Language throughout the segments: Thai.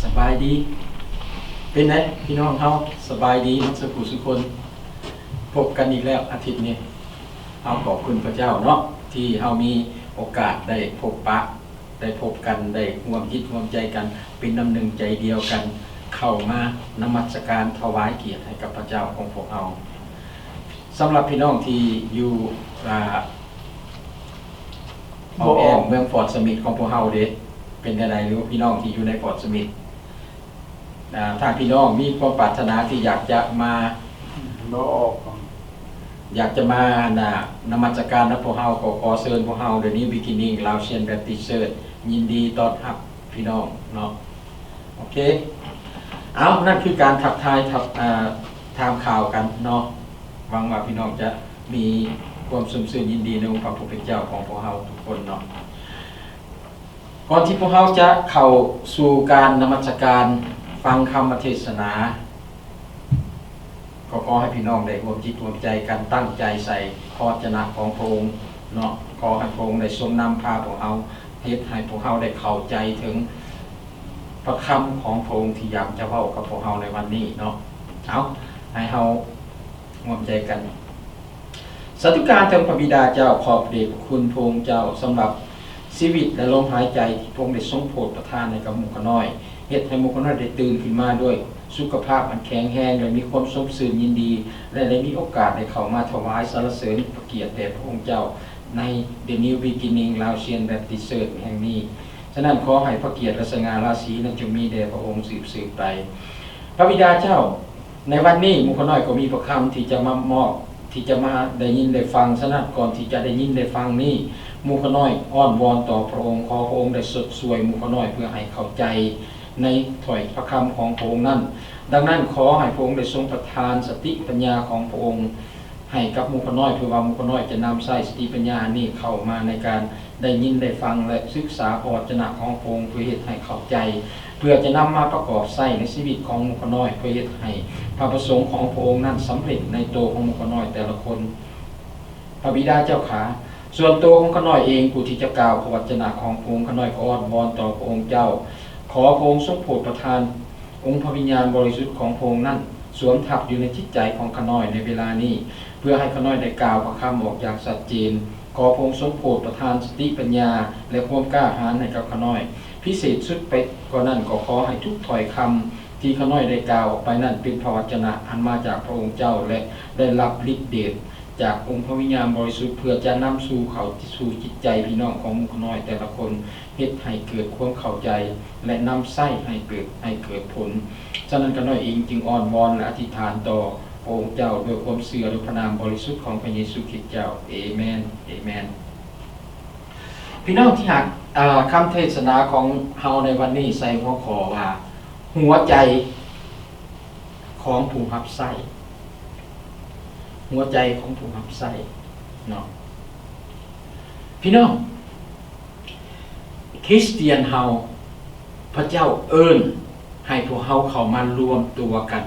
สบายดีเป็นไงพี่น้องเขาสบายดีสุขสุขคนพบกันอีกแล้วอาทิตย์นี้เอาขอบคุณพระเจ้าเนาะที่เรามีโอกาสได้พบปะได้พบกันได้ร่วมคิดร่วมใจกันเป็นน้ำหนึ่งใจเดียวกันเข้ามานมัสการถวายเกียรติให้กับพระเจ้าของพวกเราสำหรับพี่น้องที่อยู่เอาแอมเมืองฟอร์ดสมิธของพวกเราเด้เป็นอะไรหรือพี่น้องที่อยู่ในฟอร์ดสมิธถ้าพี่น้องมีความปรารถนาที่อยากจะมานมัสการนะพวกเฮาก็ขอเชิญพวกเฮาเดี๋ยวนี้บิกินิ่งลาวเชียนแบปติสต์เชิร์ชยินดีต้อนรับพี่น้องเนาะโอเคเอานั่นคือการทักทายถามข่าวกันเนาะหวังว่าพี่น้องจะมีความสุขสื่นยินดีในองค์พระผู้เป็นเจ้าของพวกเฮาทุกคนเนาะก่อนที่พวกเฮาจะเข้าสู่การนมัสการฟังคำเทศนาก็ขอให้พี่น้องได้รวมจิตรวมใจกันตั้งใจใส่พระวจนะของพระองค์เนาะขอให้พระองค์ได้ทรงนำพาพวกเฮาเฮ็ดให้พวกเฮาได้เข้าใจถึงพระคำของพระองค์ที่อยากจะเว้ากับพวกเฮาในวันนี้เนาะเอาให้เฮารวมใจกันสาธุการถึงพระบิดาเจ้าขอบเดชพระคุณพระองค์เจ้าสำหรับชีวิตและลมหายใจที่พระองค์ได้ทรงโปรดประทานให้กับหมู่ขน้อยเฮ็ดให้หมู่ขน้อยได้ตื่นขึ้นมาด้วยสุขภาพอันแข็งแรงและมีความสมสื่นยินดีและได้มีโอกาสได้เข้ามาถวายสรรเสริญพระเกียรติแด่พระองค์เจ้าใน The New Beginning Laotian Baptist Church แห่งนี้ฉะนั้นขอให้พระเกียรติและสง่าราศีนั้นจงมีแด่พระองค์สืบไปพระบิดาเจ้าในวันนี้หมู่ขน้อยก็มีพระคำที่จะมามอบที่จะมาได้ยินได้ฟังฉะนั้นก่อนที่จะได้ยินได้ฟังนี้หมู่ขน้อยอ้อนวอนต่อพระองค์ขอพระองค์ได้สดสวยหมู่ขน้อยเพื่อให้เข้าใจในถ้อยพระคำของพระองค์นั้นดังนั้นขอให้พระองค์ได้ทรงประทานสติปัญญาของพระองค์ให้กับหมู่ขน้อยเพื่อว่าหมู่ขน้อยจะนำใช้สติปัญญานี้เข้ามาในการได้ยินได้ฟังและศึกษาพระวจนะของพระองค์เพื่อให้เข้าใจเพื่อจะนำมาประกอบใช้ในชีวิตของหมู่ขน้อยเพื่อให้พระประสงค์ของพระองค์นั้นสำเร็จในตัวของหมู่ขน้อยแต่ละคนพระบิดาเจ้าขาส่วนตัวของขน้อยเองผู้ที่จะกล่าวพระวจนะของพระองค์ขน้อยก็อ้อนวอนต่อพระองค์เจ้าขอพระองค์ทรงโปรดประทานองค์พระวิญญาณบริสุทธิ์ของพระองค์นั้นสวมทับอยู่ในจิตใจของขน้อยในเวลานี้เพื่อให้ขน้อยได้กล่าวพระคำออกอย่างชัดเจนขอพระองค์ทรงโปรดประทานสติปัญญาและความกล้าหาญให้กับขน้อยพิเศษสุดไปกว่านั้นก็ขอให้ทุกถ้อยคำที่ขน้อยได้กล่าวออกไปนั้นเป็นพระวจนะอันมาจากพระองค์เจ้าและได้รับฤทธิ์เดชจากองค์พระวิญญาณบริสุทธิ์เพื่อจะนำสู่จิตใจพี่น้องของหมู่ขน้อยแต่ละคนเฮ็ดให้เกิดความเข้าใจและนำไส้ให้เกิดผลฉะนั้นขน้อยเองจึงอ้อนวอนและอธิษฐานต่อพระองค์เจ้าด้วยความเชื่อด้วยพระนามบริสุทธิ์ของพระเยซูคริสต์เจ้าเอเมนเอเมนพี่น้องที่หากคำเทศนาของเฮาในวันนี้ใส่หัวข้อว่าหัวใจของผู้รับใช้หัวใจของผู้รับใช้เนาะพี่น้องคริสเตียนเฮาพระเจ้าเอิ้นให้พวกเฮาเข้ามารวมตัวกัน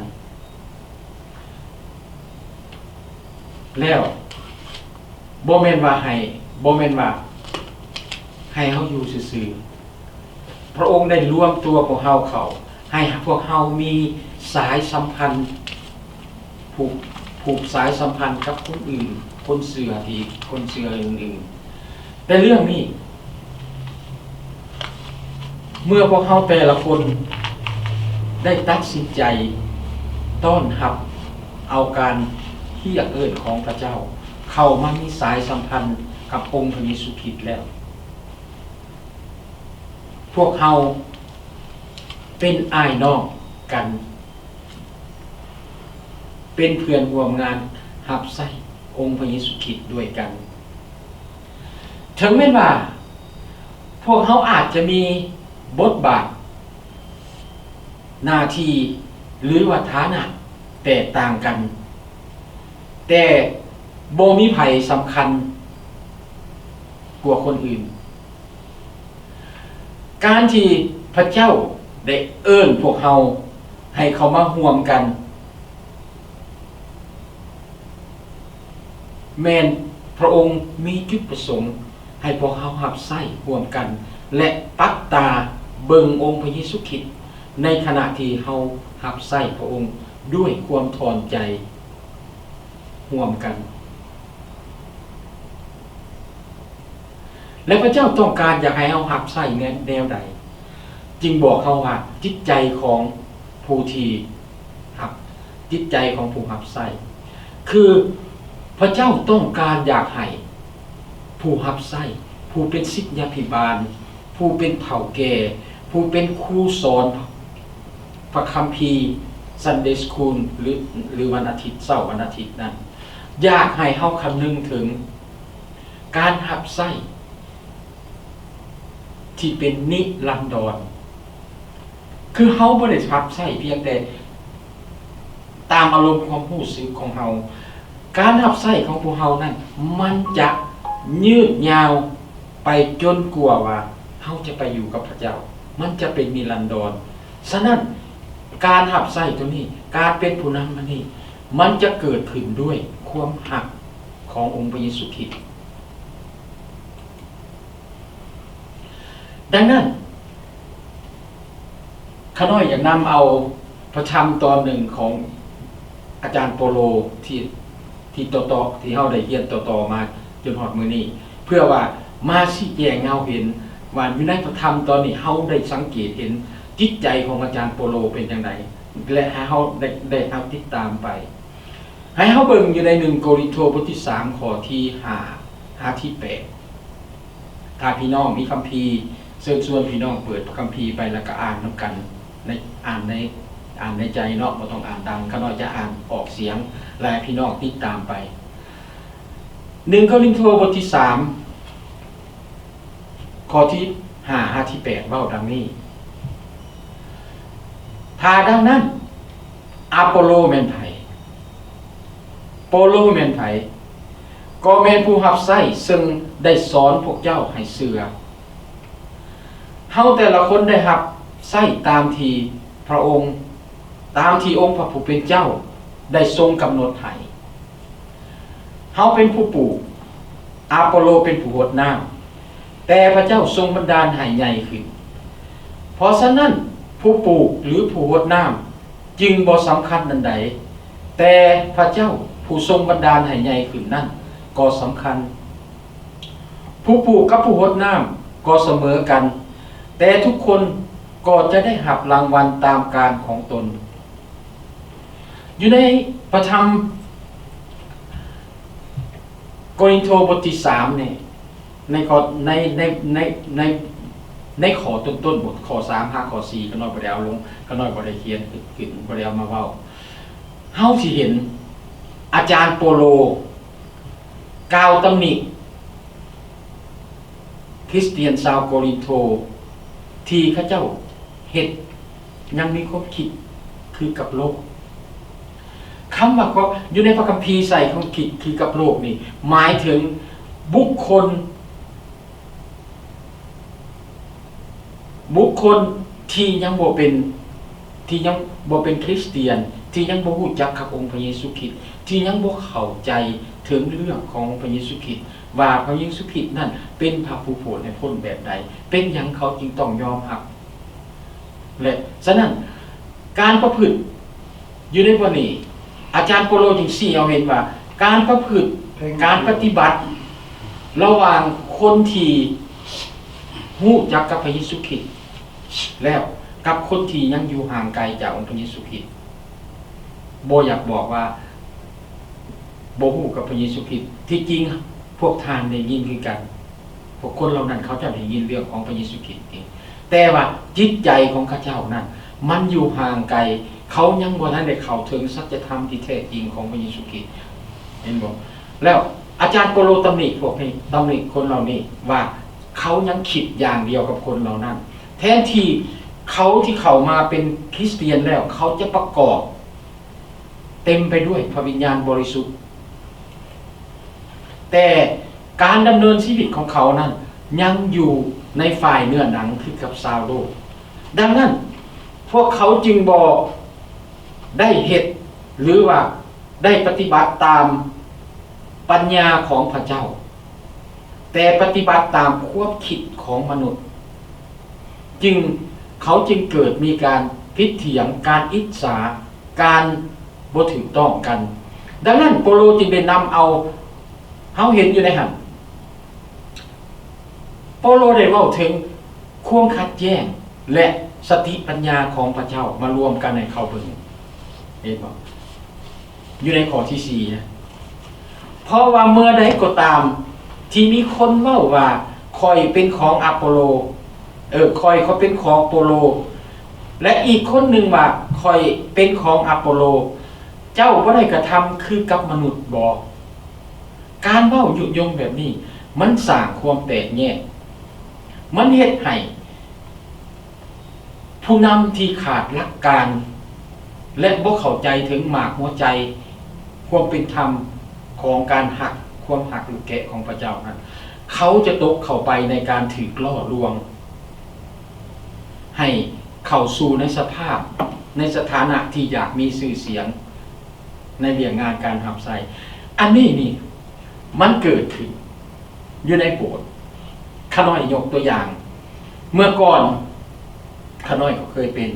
แล้วบ่แม่นว่าให้เฮาอยู่ซื่อๆพระองค์ได้รวมตัวพวกเฮาเข้าให้พวกเฮามีสายสัมพันธ์ผูกสายสัมพันธ์กับคนอื่นคนเชื่ออีกคนเชื่ออื่นๆแต่เรื่องนี้เมื่อพวกเฮาแต่ละคนได้ตัดสินใจต้อนรับเอาการเรียกเอิ้นของพระเจ้าเข้ามามีสายสัมพันธ์กับองค์พระเยซูคริสต์แล้วพวกเฮาเป็นอ้ายน้องกันเป็นเพื่อนร่วมงานรับใช้องค์พระเยซูคริสต์ด้วยกันถึงแม้ว่าพวกเฮาอาจจะมีบทบาทหน้าที่หรือว่าฐานะแตกต่างกันแต่บ่มีไผสำคัญกว่าคนอื่นการที่พระเจ้าได้เอิ้นพวกเฮาให้เขามาร่วมกันแม่นพระองค์มีจุดประสงค์ให้พวกเฮารับใช้ร่วมกันและปักตาเบิ่งองค์พระเยซูคริสต์ ในขณะที่เฮารับใช้พระองค์ด้วยความทอนใจร่วมกันและพระเจ้าต้องการอยากให้เฮารับใช้แนวใดจึงบอกเขาว่าจิตใจของผู้ที่รับจิตใจของผู้รับใช้คือพระเจ้าต้องการอยากให้ผู้รับใช้ผู้เป็นศิษยาภิบาลผู้เป็นเฒ่าแก่ผู้เป็นครูสอนพระคัมภีร์ Sunday School หรือวันอาทิตย์เสาร์วันอาทิตย์นั้นอยากให้เฮาคำนึงถึงการรับใช้ที่เป็นนิรันดรคือเฮาบ่ได้รับใช้เพียงแต่ตามอารมณ์ความรู้สึกของเฮาการรับใช้ของพวกเฮานั้นมันจะยืดยาวไปจนกว่าเฮาจะไปอยู่กับพระเจ้ามันจะเป็นนิรันดรฉะนั้นการรับใช้ตัวนี้การเป็นผู้นำนี้มันจะเกิดขึ้นด้วยความรักขององค์พระเยซูคริสต์ดังนั้นข้าน้อยอยากนำเอาพระธรรมตอนหนึ่งของอาจารย์โปโลที่ต่อที่เฮาได้เรียนต่อมาจนฮอดมื้อนี้เพื่อว่ามาชี้แจงเฮาเห็นว่าอยู่ในพระธรรมตอนนี้เฮาได้สังเกตเห็นจิตใจของอาจารย์โปโลเป็นจังไดและให้เฮาได้เอาติดตามไปให้เฮาเบิ่งอยู่ใน1โครินธ์บทที่3ข้อที่5ที่8ถ้าพี่น้องมีคัมภีร์เชิญชวนพี่น้องเปิดคัมภีร์ไปแล้วก็อ่านนํกันอ่านในใจเนาะบ่ต้องอ่านดังข้าน้อยจะอ่านออกเสียงและพี่น้องติดตามไป1โครินธ์บทที่3ข้อที่5ที่8เว้าดังนี้ถ้าดังนั้นอะโปโลแม่นไผโปโลแม่นไผก็แม่นผู้รับใช้ซึ่งได้สอนพวกเจ้าให้เชื่อเฮาแต่ละคนได้รับใช้ตามที่พระองค์ตามที่องค์พระผู้เป็นเจ้าได้ทรงกำหนดให้เฮาเป็นผู้ปลูกอะโปโลเป็นผู้รดน้ำแต่พระเจ้าทรงบันดาลให้ใหญ่ขึ้นเพราะฉะนั้นผู้ปลูกหรือผู้รดน้ำจึงบ่สำคัญนั่นใดแต่พระเจ้าผู้ทรงบันดาลให้ใหญ่ขึ้นนั่นก็สำคัญผู้ปลูกกับผู้รดน้ำก็เสมอกันแต่ทุกคนก็จะได้รับรางวัลตามการของตนอยู่ในพระธรรมโครินธ์บทที่3เนี่ยในข้อต้นบทข้อ3 5ข้อ4ก็น้อยบ่ได้เอาลงก็น้อยบ่ได้เขียนขึ้นบ่ได้เอามาเว้าเฮาสิเห็นอาจารย์โปโลกล่าวตำหนิคริสเตียนชาวโครินธ์ที่เขาเจ้าเฮ็ดยังมีความคิดคือกับโลกคำว่าก็อยู่ในพระคัมภีร์ใส่ของคิดคือกับโลกนี่หมายถึงบุคคลที่ยังบ่เป็นคริสเตียนที่ยังบ่รู้จักกับองค์พระเยซูคริสต์ที่ยังบ่เข้าใจถึงเรื่องของพระเยซูคริสต์ว่าพระเยซูคริสต์นั้นเป็นพระผู้โปรดให้พ้นแบบใดเป็นหยังเขาจึงต้องยอมรับและฉะนั้นการประพฤติอยู่ในบทนี้อาจารย์โปโลจึงชี้เอาเห็นว่าการประพฤติการปฏิบัติระหว่างคนที่รู้จักกับพระเยซูคริสต์แล้วกับคนที่ยังอยู่ห่างไกลจากองค์พระเยซูคริสต์บ่อยากบอกว่าบ่ฮู้กับพระเยซูคริสต์ที่จริงพวกท่านได้ยินคือกันพวกคนเหล่านั้นเขาจะได้ยินเรื่องของพระเยซูคริสต์เองแต่ว่าจิตใจของข้าเจ้านั้นมันอยู่ห่างไกลเขายังบ่ทันได้เข้าถึงสัจธรรมที่แท้จริงของพระเยซูคริสต์เห็นบ่แล้วอาจารย์โปโลตำหนิพวกนี้ตำหนิคนเหล่านี้ว่าเขายังคิดอย่างเดียวกับคนเหล่านั้นแทนที่เข้ามาเป็นคริสเตียนแล้วเขาจะประกอบเต็มไปด้วยพระวิญญาณบริสุทธิ์แต่การดำเนินชีวิตของเขานั้นยังอยู่ในฝ่ายเนื้อหนังคือกับชาวโลกดังนั้นพวกเขาจึงบ่ได้เฮ็ดหรือว่าได้ปฏิบัติตามปัญญาของพระเจ้าแต่ปฏิบัติตามความคิดของมนุษย์เขาจึงเกิดมีการ พิษเถียงการอิจฉาการบ่ถูกต้องกันดังนั้นโปโลจึงได้นำเอาเฮาเห็นอยู่ในหั่นโปโลได้เว้าถึงความขัดแย้งและสติปัญญาของพระเจ้ามารวมกันในเขาเบิ่งเห็นบ่อยู่ในข้อที่4นะเพราะว่าเมื่อใดก็ตามที่มีคนเว้าว่าคอยเป็นของอะโปโลคอยเขาเป็นของโปโลและอีกคนหนึ่งว่าคอยเป็นของอะโปโลเจ้าบ่ได้กระทำคือกับมนุษย์บ่การเว้ายุยงแบบนี้มันสร้างความแตกแยกมันเฮ็ดให้ผู้นำที่ขาดหลักการและบ่เข้าใจถึงหมากหัวใจความเป็นธรรมของการหักความหักลูกแกะของพระเจ้านั้นเขาจะตกเข้าไปในการถูกล่อลวงให้เข้าสู่ในสภาพในสถานะที่อยากมีชื่อเสียงในเรื่องงานการทำไสอันนี้นี่มันเกิดขึ้นอยู่ในโบสถ์ข้าน้อยยกตัวอย่างเมื่อก่อนข้าน้อยก็เคยเป็น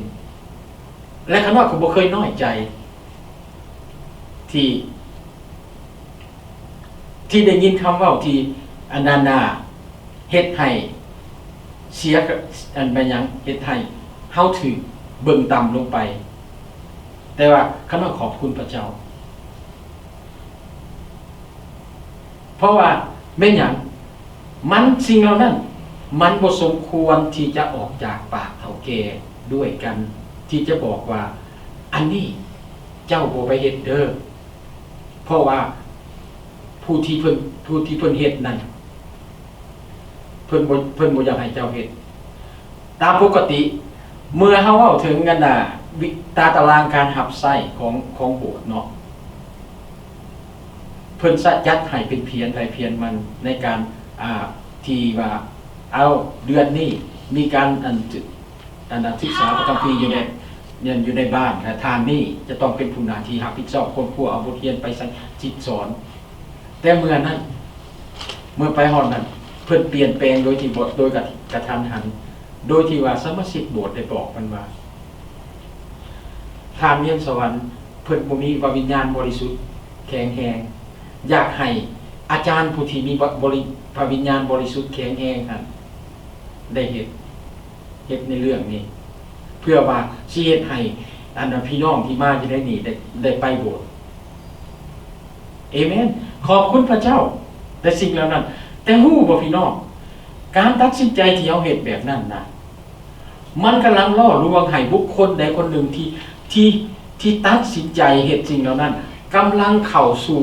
และข้าน้อยก็บ่เคยน้อยใจที่ได้ยินคำเว้าที่อนานาเฮ็ดให้เสียอันเป็นหยังเฮ็ดให้เฮาถูกเบิ่งต่ำลงไปแต่ว่าข้าน้อยขอบคุณพระเจ้าเพราะว่าแม่นหยังมันสิ่งเหล่านั้นมันบ่สมควรที่จะออกจากปากเฒ่าแก่ด้วยกันที่จะบอกว่าอันนี้เจ้าบ่ไปเฮ็ดเด้อเพราะว่าผู้ที่เพิ่นเฮ็ดนั้นเพิ่นบ่อยากให้เจ้าเฮ็ดตามปกติเมื่อเฮาเว้าถึงกันน่ะตารางการรับใช้ของโบสถ์เนาะเพิ่นจัดให้เป็นเพียรใดเพียรมันในการที่ว่าเอาเดือนนี้มีการศึกษาพระคัมภีร์อยู่ในบ้านและทางนี้จะต้องเป็นผู้หน้าที่รับผิดชอบคนผู้เอาบทเรียนไปจิตสอนแต่เมื่อนั้นเมื่อไปฮอดนั้นเพิ่นเปลี่ยนแปลงโดยที่บทโดยกระทันหันโดยที่ว่าสมาชิกโบสถ์ได้บอกมันว่าทางเมียนสวรรค์เพิ่นบ่มีวิญญาณบริสุทธิ์แข็งแรงอยากให้อาจารย์ผู้ที่มีพระวิญญาณบริสุทธิ์แข็งแรงนั้นได้เฮ็ดในเรื่องนี้เพื่อว่าสิเฮ็ดให้พี่น้องที่มาจะได้นี่ได้ไปโบสถ์เอเมนขอบคุณพระเจ้าแต่สิ่งเหล่านั้นแต่ฮู้บ่พี่น้องการตัดสินใจที่เฮาเฮ็ดแบบนั้นน่ะมันกำลังล่อลวงให้บุคคลใดคนหนึ่งที่ตัดสินใจเฮ็ดสิ่งเหล่านั้นกำลังเข้าสู่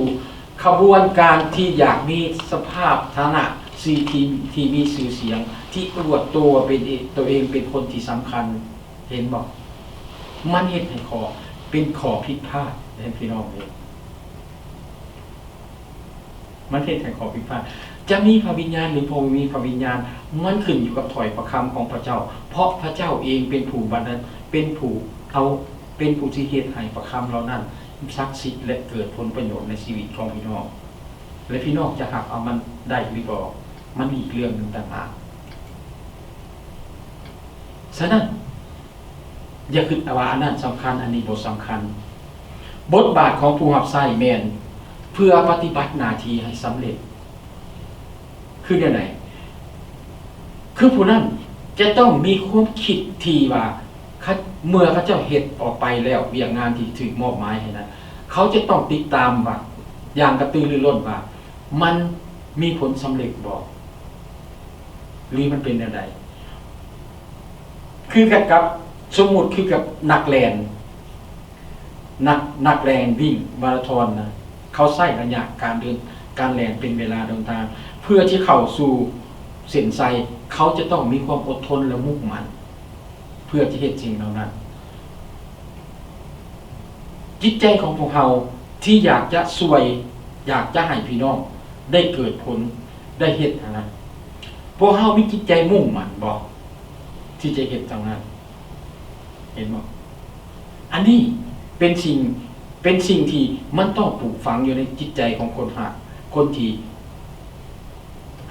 ขบวนการที่อยากมีสภาพฐานะที่มีชื่อเสียงที่อวดตัวเป็นตัวเองเป็นคนที่สำคัญเห็นบ่มันเฮ็ดให้เป็นข้อผิดพลาดเห็นพี่น้องเองมันเฮ็ดให้ข้อผิดพลาดจะมีพระวิญญาณหรือบ่มีพระวิญญาณมันขึ้นอยู่กับถ้อยประคำของพระเจ้าเพราะพระเจ้าเองเป็นผู้บัดนั้นเป็นผู้ที่เฮ็ดให้ประคำเหล่านั้นศักดิ์สิทธิ์และเกิดผลประโยชน์ในชีวิตของพี่น้องและพี่น้องจะหักเอามันได้หรือบ่มันอีกเรื่องนึงต่างหากฉะนั้นอย่าคิดว่าอันนั้นสำคัญอันนี้บ่สำคัญบทบาทของผู้รับใช้แม่นเพื่อปฏิบัติหน้าที่ให้สำเร็จคือแนวไหนคือผู้นั้นจะต้องมีความคิดที่ว่าเมื่อเขาเจ้าเฮ็ดออกไปแล้วเวียงงานที่ถูกมอบหมายให้นั้นเขาจะต้องติดตามว่าอย่างกระตือรือร้นว่ามันมีผลสำเร็จบ่หรือมันเป็นแนวใดคือกับสมมุติคือกับนักแล่นวิ่งมาราธอนนะเขาใช้ระยะการแล่นเป็นเวลาเดินทางเพื่อที่เข้าสู่เส้นชัยเขาจะต้องมีความอดทนและมุ่งมั่นเพื่อจะเฮ็ดสิ่งเหล่านั้นจิตใจของพวกเราที่อยากจะช่วยอยากจะให้พี่น้องได้เกิดผลได้เฮ็ดนะพวกเรามีจิตใจมุ่งมั่นบ่ที่จะเฮ็ดตรงนั้นเห็นบ่อันนี้เป็นสิ่งที่มันต้องปลูกฝังอยู่ในจิตใจของคนที่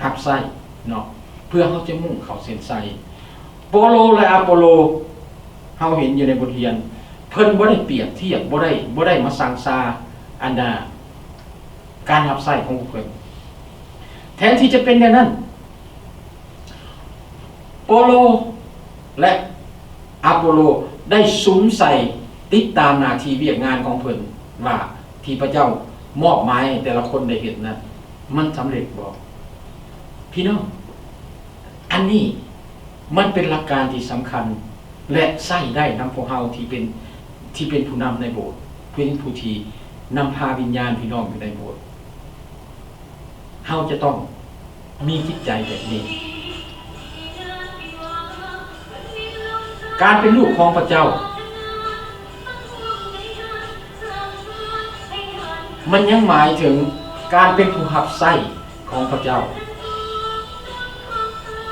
รับใช้เนาะเพื่อเขาจะมุ่งเข้าเส้นชัยโปโลและอะโปโล เฮาเห็นอยู่ในบทเรียนเพิ่นบ่ได้เปรียบเทียบบ่ได้มาสั่งซาอันน่ะการรับใช้ของเพิ่นแทนที่จะเป็นอย่างนั้นโปโลและอะโปโลได้สุมใส่ติดตามหน้าที่เวียกงานของเพิ่นว่าที่พระเจ้ามอบหมายให้แต่ละคนได้เฮ็ดนั้นมันสำเร็จบ่พี่น้องอันนี้มันเป็นหลักการที่สำคัญและใช้ได้นำพวกเฮาที่เป็นผู้นำในโบสถ์เป็นผู้ที่นำพาวิญญาณพี่น้องอยู่ในโบสถ์เฮาจะต้องมีจิตใจแบบนี้การเป็นลูกของพระเจ้ามันยังหมายถึงการเป็นผู้รับใช้ของพระเจ้า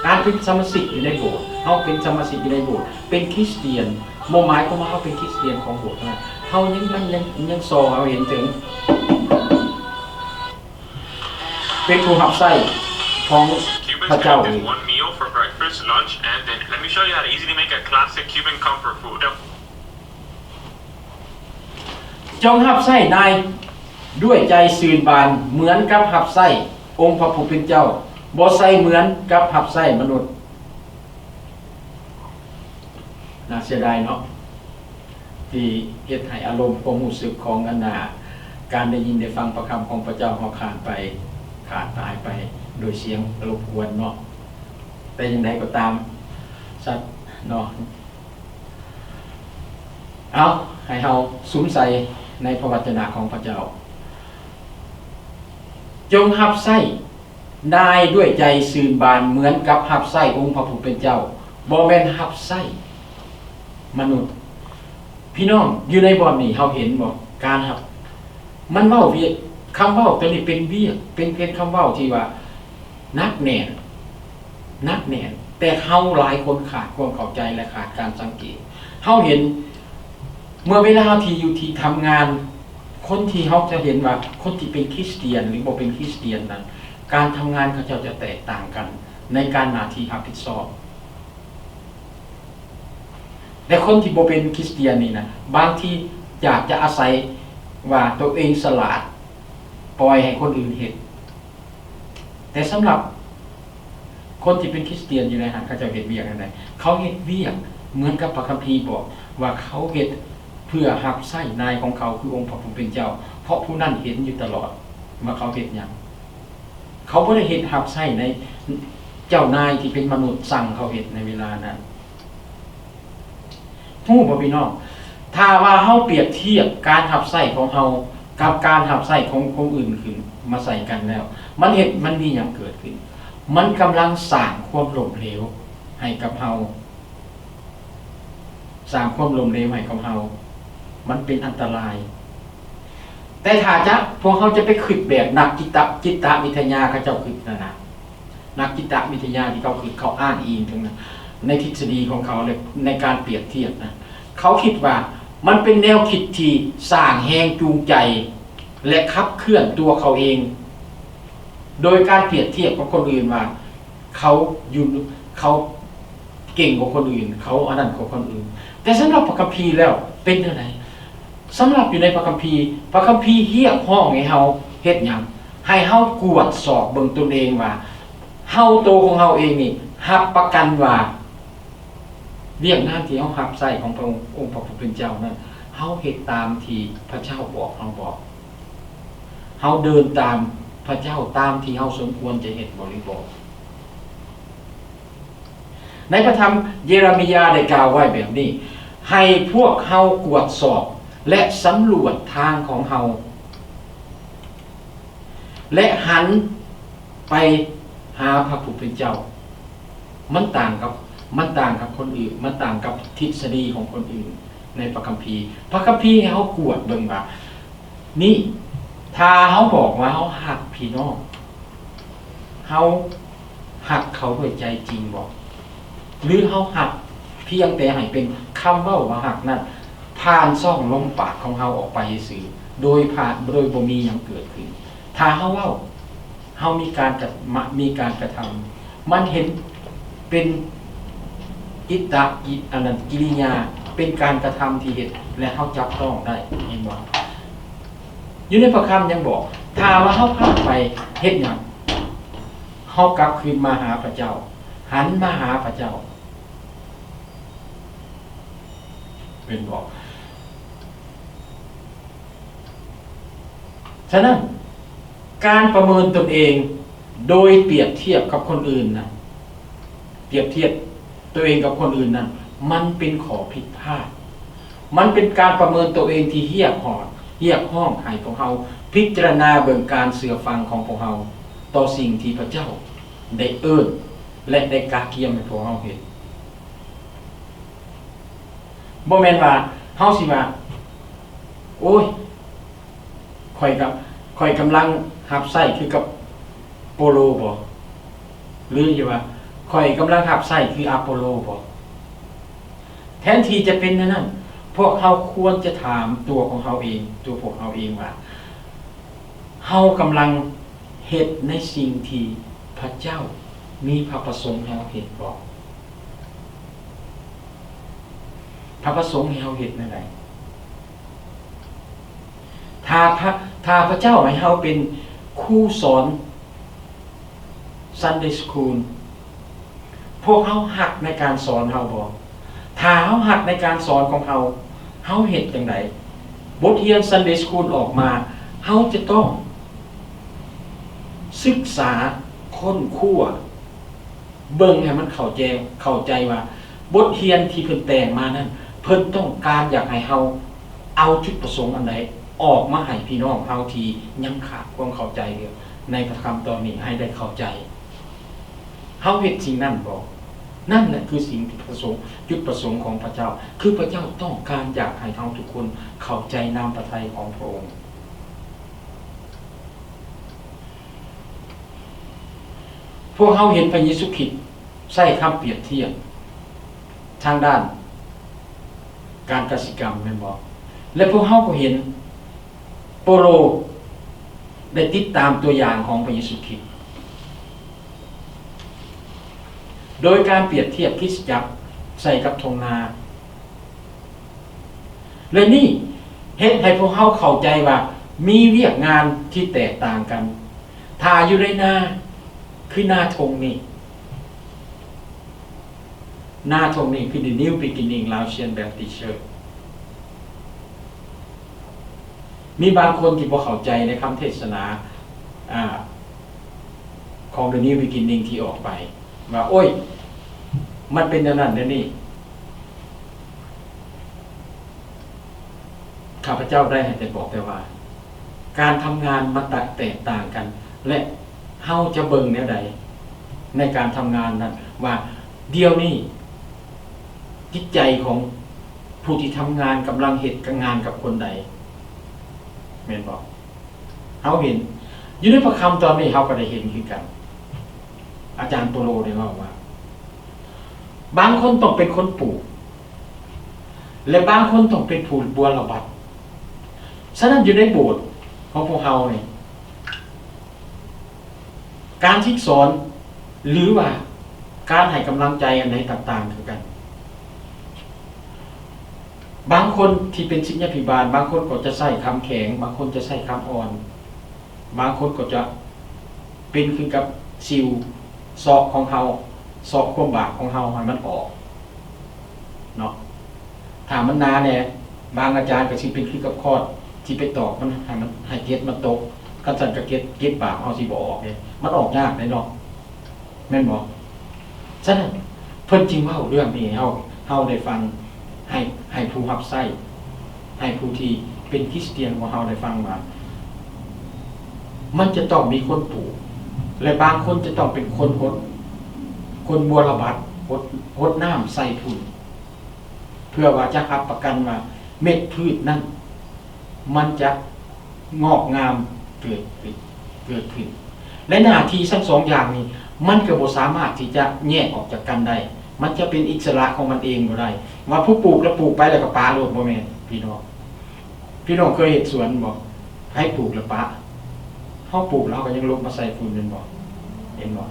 การเป็นสมาชิกอยู่ในโบสถ์เฮาเป็นสมาชิกอยู่ในโบสถ์เป็นคริสเตียนบ่หมายความว่าเฮาเป็นคริสเตียนของโบสถ์นะเฮายังสอเฮาเห็นถึงเป็นผู้รับใช้ของพระเจ้าเอง One meal for breakfast, lunch, and dinner. Let me show you how to easily make a classic Cuban comfort food. จงรับใช้นายด้วยใจซื่นบานเหมือนกับรับใช้องค์พระผู้เป็นเจ้าบ่ใช่เหมือนกับรับใช้มนุษย์น่าเสียดายเนาะที่เฮ็ดให้อารมณ์ความรู้สึกของอันน่ะการได้ยินได้ฟังพระคำของพระเจ้าเฮาขาดตายไปโดยเสียงรบกวนเนาะแต่อย่างใดก็ตามสัตว์เนาะเอาให้เฮาสุมใส่ในพระวจนะของพระเจ้าจงรับใช้นายด้วยใจซื่นบานเหมือนกับรับใช้องค์พระผู้เป็นเจ้าบ่แม่นรับใช้มนุษย์พี่น้องอยู่ในบ่อนนี้เฮาเห็นบ่การรับมันเว้าเวียกคำเว้าตัวนี้เป็นเวียกเป็นคำเว้าที่ว่านักแน่นแต่เฮาหลายคนขาดความเข้าใจและขาดการสังเกตเฮาเห็นเมื่อเวลาที่อยู่ที่ทำงานคนที่เฮาจะเห็นว่าคนที่เป็นคริสเตียนหรือบ่เป็นคริสเตียนนั้นการทำงานเขาจะแตกต่างกันในการหน้าที่รับผิดชอบแต่คนที่บ่เป็นคริสเตียนนี่นะบางทีอยากจะอาศัยว่าตัวเองฉลาดปล่อยให้คนอื่นเฮ็ดแต่สำหรับคนที่เป็นคริสเตียนอยู่ในหันเขาจะเฮ็ดเวียกอันใดเขาเฮ็ดเวียกเหมือนกับพระคัมภีร์บอกว่าเขาเฮ็ดเพื่อรับใช้นายของเขาคือองค์พระผู้เป็นเจ้าเพราะผู้นั้นเห็นอยู่ตลอดว่าเขาเฮ็ดหยังเขาบ่ได้เฮ็ดรับใช้ในเจ้านายที่เป็นมนุษย์สั่งเขาเฮ็ดในเวลานั้นฮู้บ่พี่น้องถ้าว่าเฮาเปรียบเทียบการรับใช้ของเฮากับการรับใช้ของคนอื่นขึ้นมาใส่กันแล้วมันมีหยังเกิดขึ้นมันกำลังสร้างความล้มเหลวให้กับเฮาสร้างความล้มเหลวให้กับเฮามันเป็นอันตรายแต่ถ้าพวกเขาจะไปคิดแบบนักจิตวิทยาเขาเจ้าคิดนะนักจิตวิทยาที่เขาคิดเขาอ้างอิงถึงนะในทฤษฎีของเขาเลยในการเปรียบเทียบนะเขาคิดว่ามันเป็นแนวคิดที่สร้างแรงจูงใจและขับเคลื่อนตัวเขาเองโดยการเปรียบเทียบกับคนอื่นว่าเขาเก่งกว่าคนอื่นเขาอันนั้นกว่าคนอื่นแต่สำหรับพระคัมภีร์แล้วเป็นจังได๋สำหรับอยู่ในพระคัมภีร์เรียกร้องให้เฮาเฮ็ดหยังให้เฮากวดสอบเบิ่งตนเองว่าเฮาโตวของเฮาเองนี่รับประกันว่าเรื่องงานที่เฮารับใช้ของพระองค์พระผู้เป็นเจ้านั้นเฮาเฮ็ดตามที่พระเจ้าบอกเฮาบอกเฮาเดินตามพระเจ้าตามที่เฮาสมควรจะเฮ็ดบริบทในพระธรรมเยเรมียาได้กล่าวไว้แบบนี้ให้พวกเฮากวดสอบและสำรวจทางของเฮาและหันไปหาพระผู้เป็นเจ้ามันต่างกับคนอื่นมันต่างกับทฤษฎีของคนอื่นในพระคัมภีร์ให้เฮากวดเบิ่งว่านี่ถ้าเฮาบอกว่าเฮาฮักพี่น้องเฮาฮักเขาด้วยใจจริงบ่หรือเฮาฮักเพียงแต่ให้เป็นคำเว้าว่าฮักนั้นผ่านช่องลมปากของเฮาออกไปซื่อโดยบ่มีหยังเกิดขึ้นถ้าเฮาเว้าเฮามีการกระทำมันเห็นเป็นกิริยา เป็นการกระทำที่เฮ็ดและเฮาจับต้องได้เห็นบ่อยู่ในพระคำยังบอกถ้าว่าเฮาพลาดไปเฮ็ดหยังเฮากลับคืนมาหาพระเจ้าหันมาหาพระเจ้าเป็นบอกฉะนั้นการประเมินตนเองโดยเปรียบเทียบกับคนอื่นนะเปรียบเทียบตัวเองกับคนอื่นนั้นมันเป็นขอผิดพลาดมันเป็นการประเมินตัวเองที่เหี้ยหอดเหี้ยห้องให้พวกเราพิจารณาเบิ่งการเสื่อฟังของพวกเราต่อสิ่งที่พระเจ้าได้เอิ้นและได้กาเกียมให้พวกเราเห็นบ่แม่นว่าเฮาสิว่าโอ้ยข่อยกำลังหับไส้คือกับโปโลบ่หรือสิว่าข่อยกำลังหับไส้คืออะโปโลบ่แทนที่จะเป็นนั่นพวกเราควรจะถามตัวของเราเองตัวพวกเราเองว่าเฮากำลังเฮ็ดในสิ่งที่พระเจ้ามีพระประสงค์ให้เราเฮ็ดบ่พระประสงค์ให้เราเฮ็ดนั่นใดถ้าพระเจ้าให้เราเป็นครูสอน Sunday School พวกเราหักในการสอนเราบ่ถ้าเฮาหักในการสอนของเฮาเฮ็ดจังไดบทเรียน Sunday School ออกมาเฮาจะต้องศึกษาค้นคว้าเบิ่งให้มันเข้าใจว่าบทเรียนที่เพิ่นแต่งมานั้นเพิ่นต้องการอยากให้เฮาเอาจุดประสงค์อันใดออกมาให้พี่น้องเฮาที่ยังขาดความเข้าใจอยู่ในพระคำตอนนี้ให้ได้เข้าใจเฮาเฮ็ดสิ่งนั้นบ่นั่นแหละคือสิ่งที่จุดประสงค์ของพระเจ้าคือพระเจ้าต้องการอยากให้เฮาทุกคนเข้าใจนามพระทัยของพระองค์พวกเฮาเห็นพระเยซูคริสต์ใช้คำเปรียบเทียบทางด้านการกสิกรรมแม่นบ่และพวกเฮาก็เห็นโปโลได้ติดตามตัวอย่างของพระเยซูคริสต์โดยการเปรียบเทียบคริสตจักรใส่กับทงนาและนี่เฮ็ดให้พวกเฮาเข้าใจว่ามีเวียกงานที่แตกต่างกันถ้าอยู่ในนาคือนาทงนี่นาทงนี่คือ the new beginning Laotian Baptist Church มีบางคนที่บ่เข้าใจในคำเทศนาของ the new beginning ที่ออกไปว่าโอ้ยมันเป็นอย่างนั้นแล้วนี่ข้าพเจ้าได้ให้แต่บอกแต่ว่าการทำงานมันแตกต่างกันและเฮาจะเบิ่งแนวใดในการทำงานนั้นว่าเดี๋ยวนี้จิตใจของผู้ที่ทำงานกำลังเฮ็ดงานกับคนใดแม่นบ่เฮาเห็นอยู่ในพระคำตอนนี้เฮาก็ได้เห็นคือกันอาจารย์โปโลได้ว่าบางคนต้องเป็นคนปลูกและบางคนต้องเป็นผู้บัวระบัดฉะนั้นอยู่ในโบสถ์ของพวกเฮานี่การที่สอนหรือว่าการให้กำลังใจอันใดต่างๆคือกันบางคนที่เป็นศิษยาภิบาลบางคนก็จะใช้คำแข็งบางคนจะใช้คำอ่อนบางคนก็จะเป็นคือกับซิวซอกของเฮาซอกความบากของเฮาให้มันออกเนาะถ้ามันนาแน่บางอาจารย์ก็สิเป็นคือกับคอดที่ไปตอกมันให้เกล็ดมันตกคันสั่นก็เกล็ดบากเฮาสิบ่ออกเด้มันออกยากได้เนาะแม่นบ่ฉะนั้นเพิ่นจึงเว้าเรื่องนี้เฮาได้ฟังให้ผู้รับใช้ให้ผู้ที่เป็นคริสเตียนของเฮาได้ฟังว่ามันจะต้องมีคนปลูกและบางคนจะต้องเป็นคนบัวระบัดหดน้ำใส่ทุนเพื่อว่าจะรับประกันว่าเม็ดพืชนั้นมันจะงอกงามเกิดขึ้นและหน้าที่ทั้งสองอย่างนี้มันก็บ่สามารถที่จะแยกออกจากกันได้มันจะเป็นอิสระของมันเองบ่ได้ว่าผู้ปลูกแล้วปลูกไปแล้วก็ปาโลดบ่แม่นพี่น้องเคยเห็นสวนบ่ให้ปลูกแล้วปาเฮาปลูกแล้วก็ยังลงมาใส่ฝุ่นนั่นบ่เห็นบ่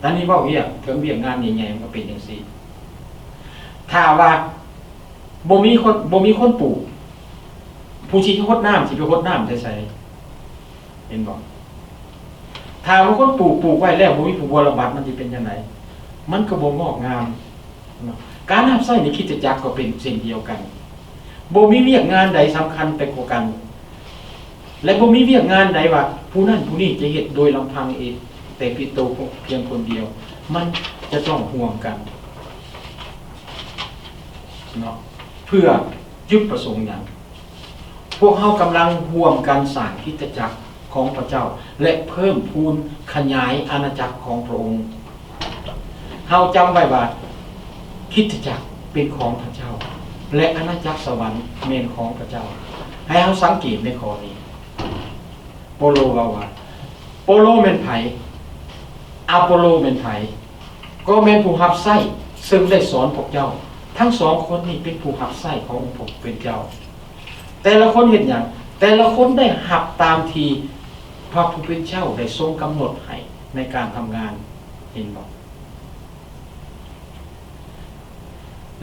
ตอนนี้เว้าเวียกงานใหญ่ๆมันก็เป็นจังซี่ถ้าว่า บ่มีคนปลูกผู้ที่รดน้ำสิไปรดน้ำใส่เห็นบ่ถ้าว่าคนปลูกไว้แล้วบ่มีผู้บ่ระบาดมันสิเป็นจังไดมันก็บ่งอกงามเนาะการรับใช้ในคริสตจักรก็เป็นสิ่งเดียวกันบ่มีเวียกงานใดสำคัญไปกว่ากันและบ่มีเวียกงานใดว่าผู้นั้นผู้นี้จะเฮ็ดโดยลำพังเองแต่ปิโตเพียงคนเดียวมันจะต้องห่วมกันเนาะเพื่อจุดประสงค์อย่างพวกเขากำลังห่วมกันสร้างคริสตจักรของพระเจ้าและเพิ่มพูนขยายอาณาจักรของพระองค์เฮาจำไว้ว่าคริสตจักรเป็นของพระเจ้าและอาณาจักรสวรรค์เป็นของพระเจ้าให้เฮาสังเกตในข้อนี้โปโลว่าโปโลเป็นไผอาโปโลเป็นไผก็เป็นผู้รับใช้ซึ่งได้สอนพวกเจ้าทั้งสองคนนี้เป็นผู้รับใช้ขององค์พระผู้เป็นเจ้าแต่ละคนเห็นอย่างแต่ละคนได้หับตามทีพระผู้เป็นเจ้าได้ทรงกำหนดให้ในการทำงานเห็นบ่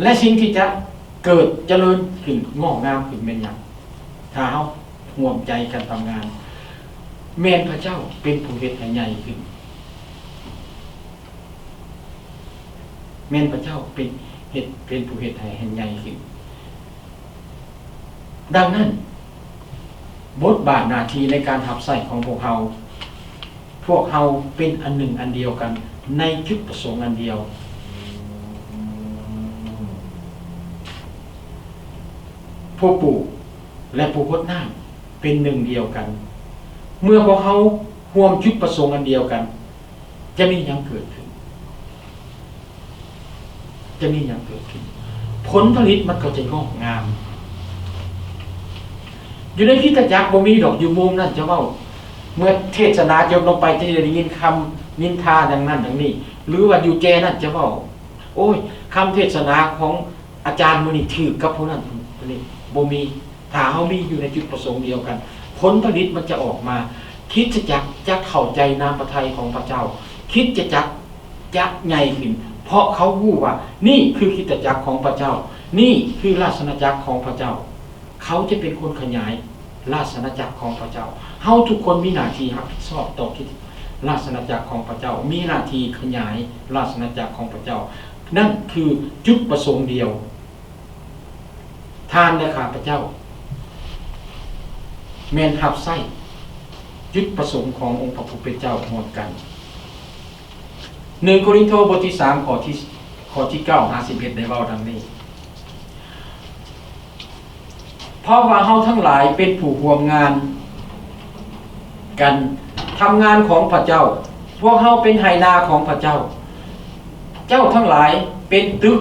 และสิ่งที่จะเกิดเจริญขึ้นงอกงามขึ้นเป็นอย่างถ้าเฮาห่วมใจกันทำงานแม่นพระเจ้าเป็นผู้เฮ็ดให้ใหญ่ขึ้นแม่นพระเจ้าเป็นผู้เฮ็ดให้ใหญ่ขึ้นดังนั้นบทบาทหน้าที่ในการรับใช้ของพวกเราเป็นอันหนึ่งอันเดียวกันในจุดประสงค์อันเดียวผู้ปลูกและผู้รดน้ำเป็นหนึ่งเดียวกันเมื่อพวกเขาร่วมจุดประสงค์อันเดียวกันจะมีหยังเกิดขึ้นผลผลิตมันก็จะงอกงามอยู่ในคริสตจักรบ่มีดอกอยู่มุมนั่นจะเว้าเมื่อเทศนาจบลงไปจะได้ยินคำนินทาดังนั้นดังนี้หรือว่าอยู่แจนั่นจะเว้าโอ้ยคำเทศนาของอาจารย์มื้อนี้ถือกับผู้นั้นผู้นี้บ่มีถ้าเฮามีอยู่ในจุดประสงค์เดียวกันผลผลิตมันจะออกมาคริสตจักรจะเข้าใจนามพระทัยของพระเจ้าคริสตจักรจะใหญ่ขึ้นเพราะเขารู้ว่านี่คือคริสตจักรของพระเจ้านี่คือราชอาณาจักรของพระเจ้าเขาจะเป็นคนขยายราชอาณาจักรของพระเจ้าเฮาทุกคนมีหน้าที่รับผิดชอบต่อราชอาณาจักรของพระเจ้ามีหน้าที่ขยายราชอาณาจักรของพระเจ้านั่นคือจุดประสงค์เดียวทานและข้าพระเจ้าแม่นรับใช้จุดประสงค์ขององค์พระผู้เป็นเจ้าร่วมกัน1โครินธ์บทที่3ข้อที่9-51ได้เว้าดังนี้เพราะว่าเฮาทั้งหลายเป็นผู้ร่วมงานกันทำงานของพระเจ้าพวกเฮาเป็นไหนาของพระเจ้าเจ้าทั้งหลายเป็นตึก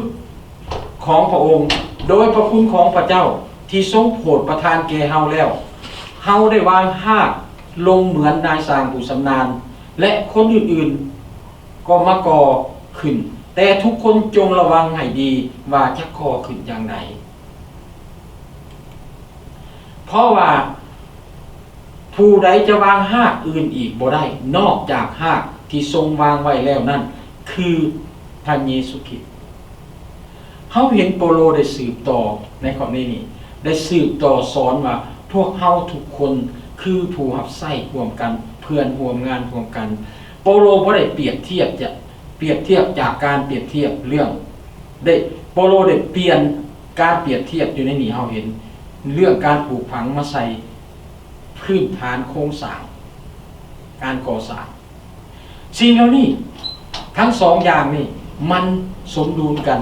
ของพระองค์โดยพระคุณของพระเจ้าที่ทรงโปรดประทานแก่เฮาแล้วเฮาได้วางหากลงเหมือนนายสร้างผู้ชำนาญและคนอื่นๆก็มาก่อขึ้นแต่ทุกคนจงระวังให้ดีว่าจะก่อขึ้นอย่างไรเพราะว่าผู้ใดจะวางหากอื่นอีกบ่ได้นอกจากหากที่ทรงวางไว้แล้วนั่นคือพระเยซูคริสต์เฮาเห็นโปโลได้สืบต่อในข้อนี้ได้สืบต่อสอนว่าพวกเฮาทุกคนคือผู้รับใช้ร่วมกันเพื่อนร่วมงานร่วมกันโปโลบ่ได้เปรียบเทียบจากการเปรียบเทียบเรื่องได้โปโลได้เปลี่ยนการเปรียบเทียบอยู่ในนี้เฮาเห็นเรื่องการปลูกฝังมาใส่พื้นฐานโครงสร้างการก่อสร้างสิ่งเหล่านี้ทั้งสองอย่างนี่มันสมดุลกัน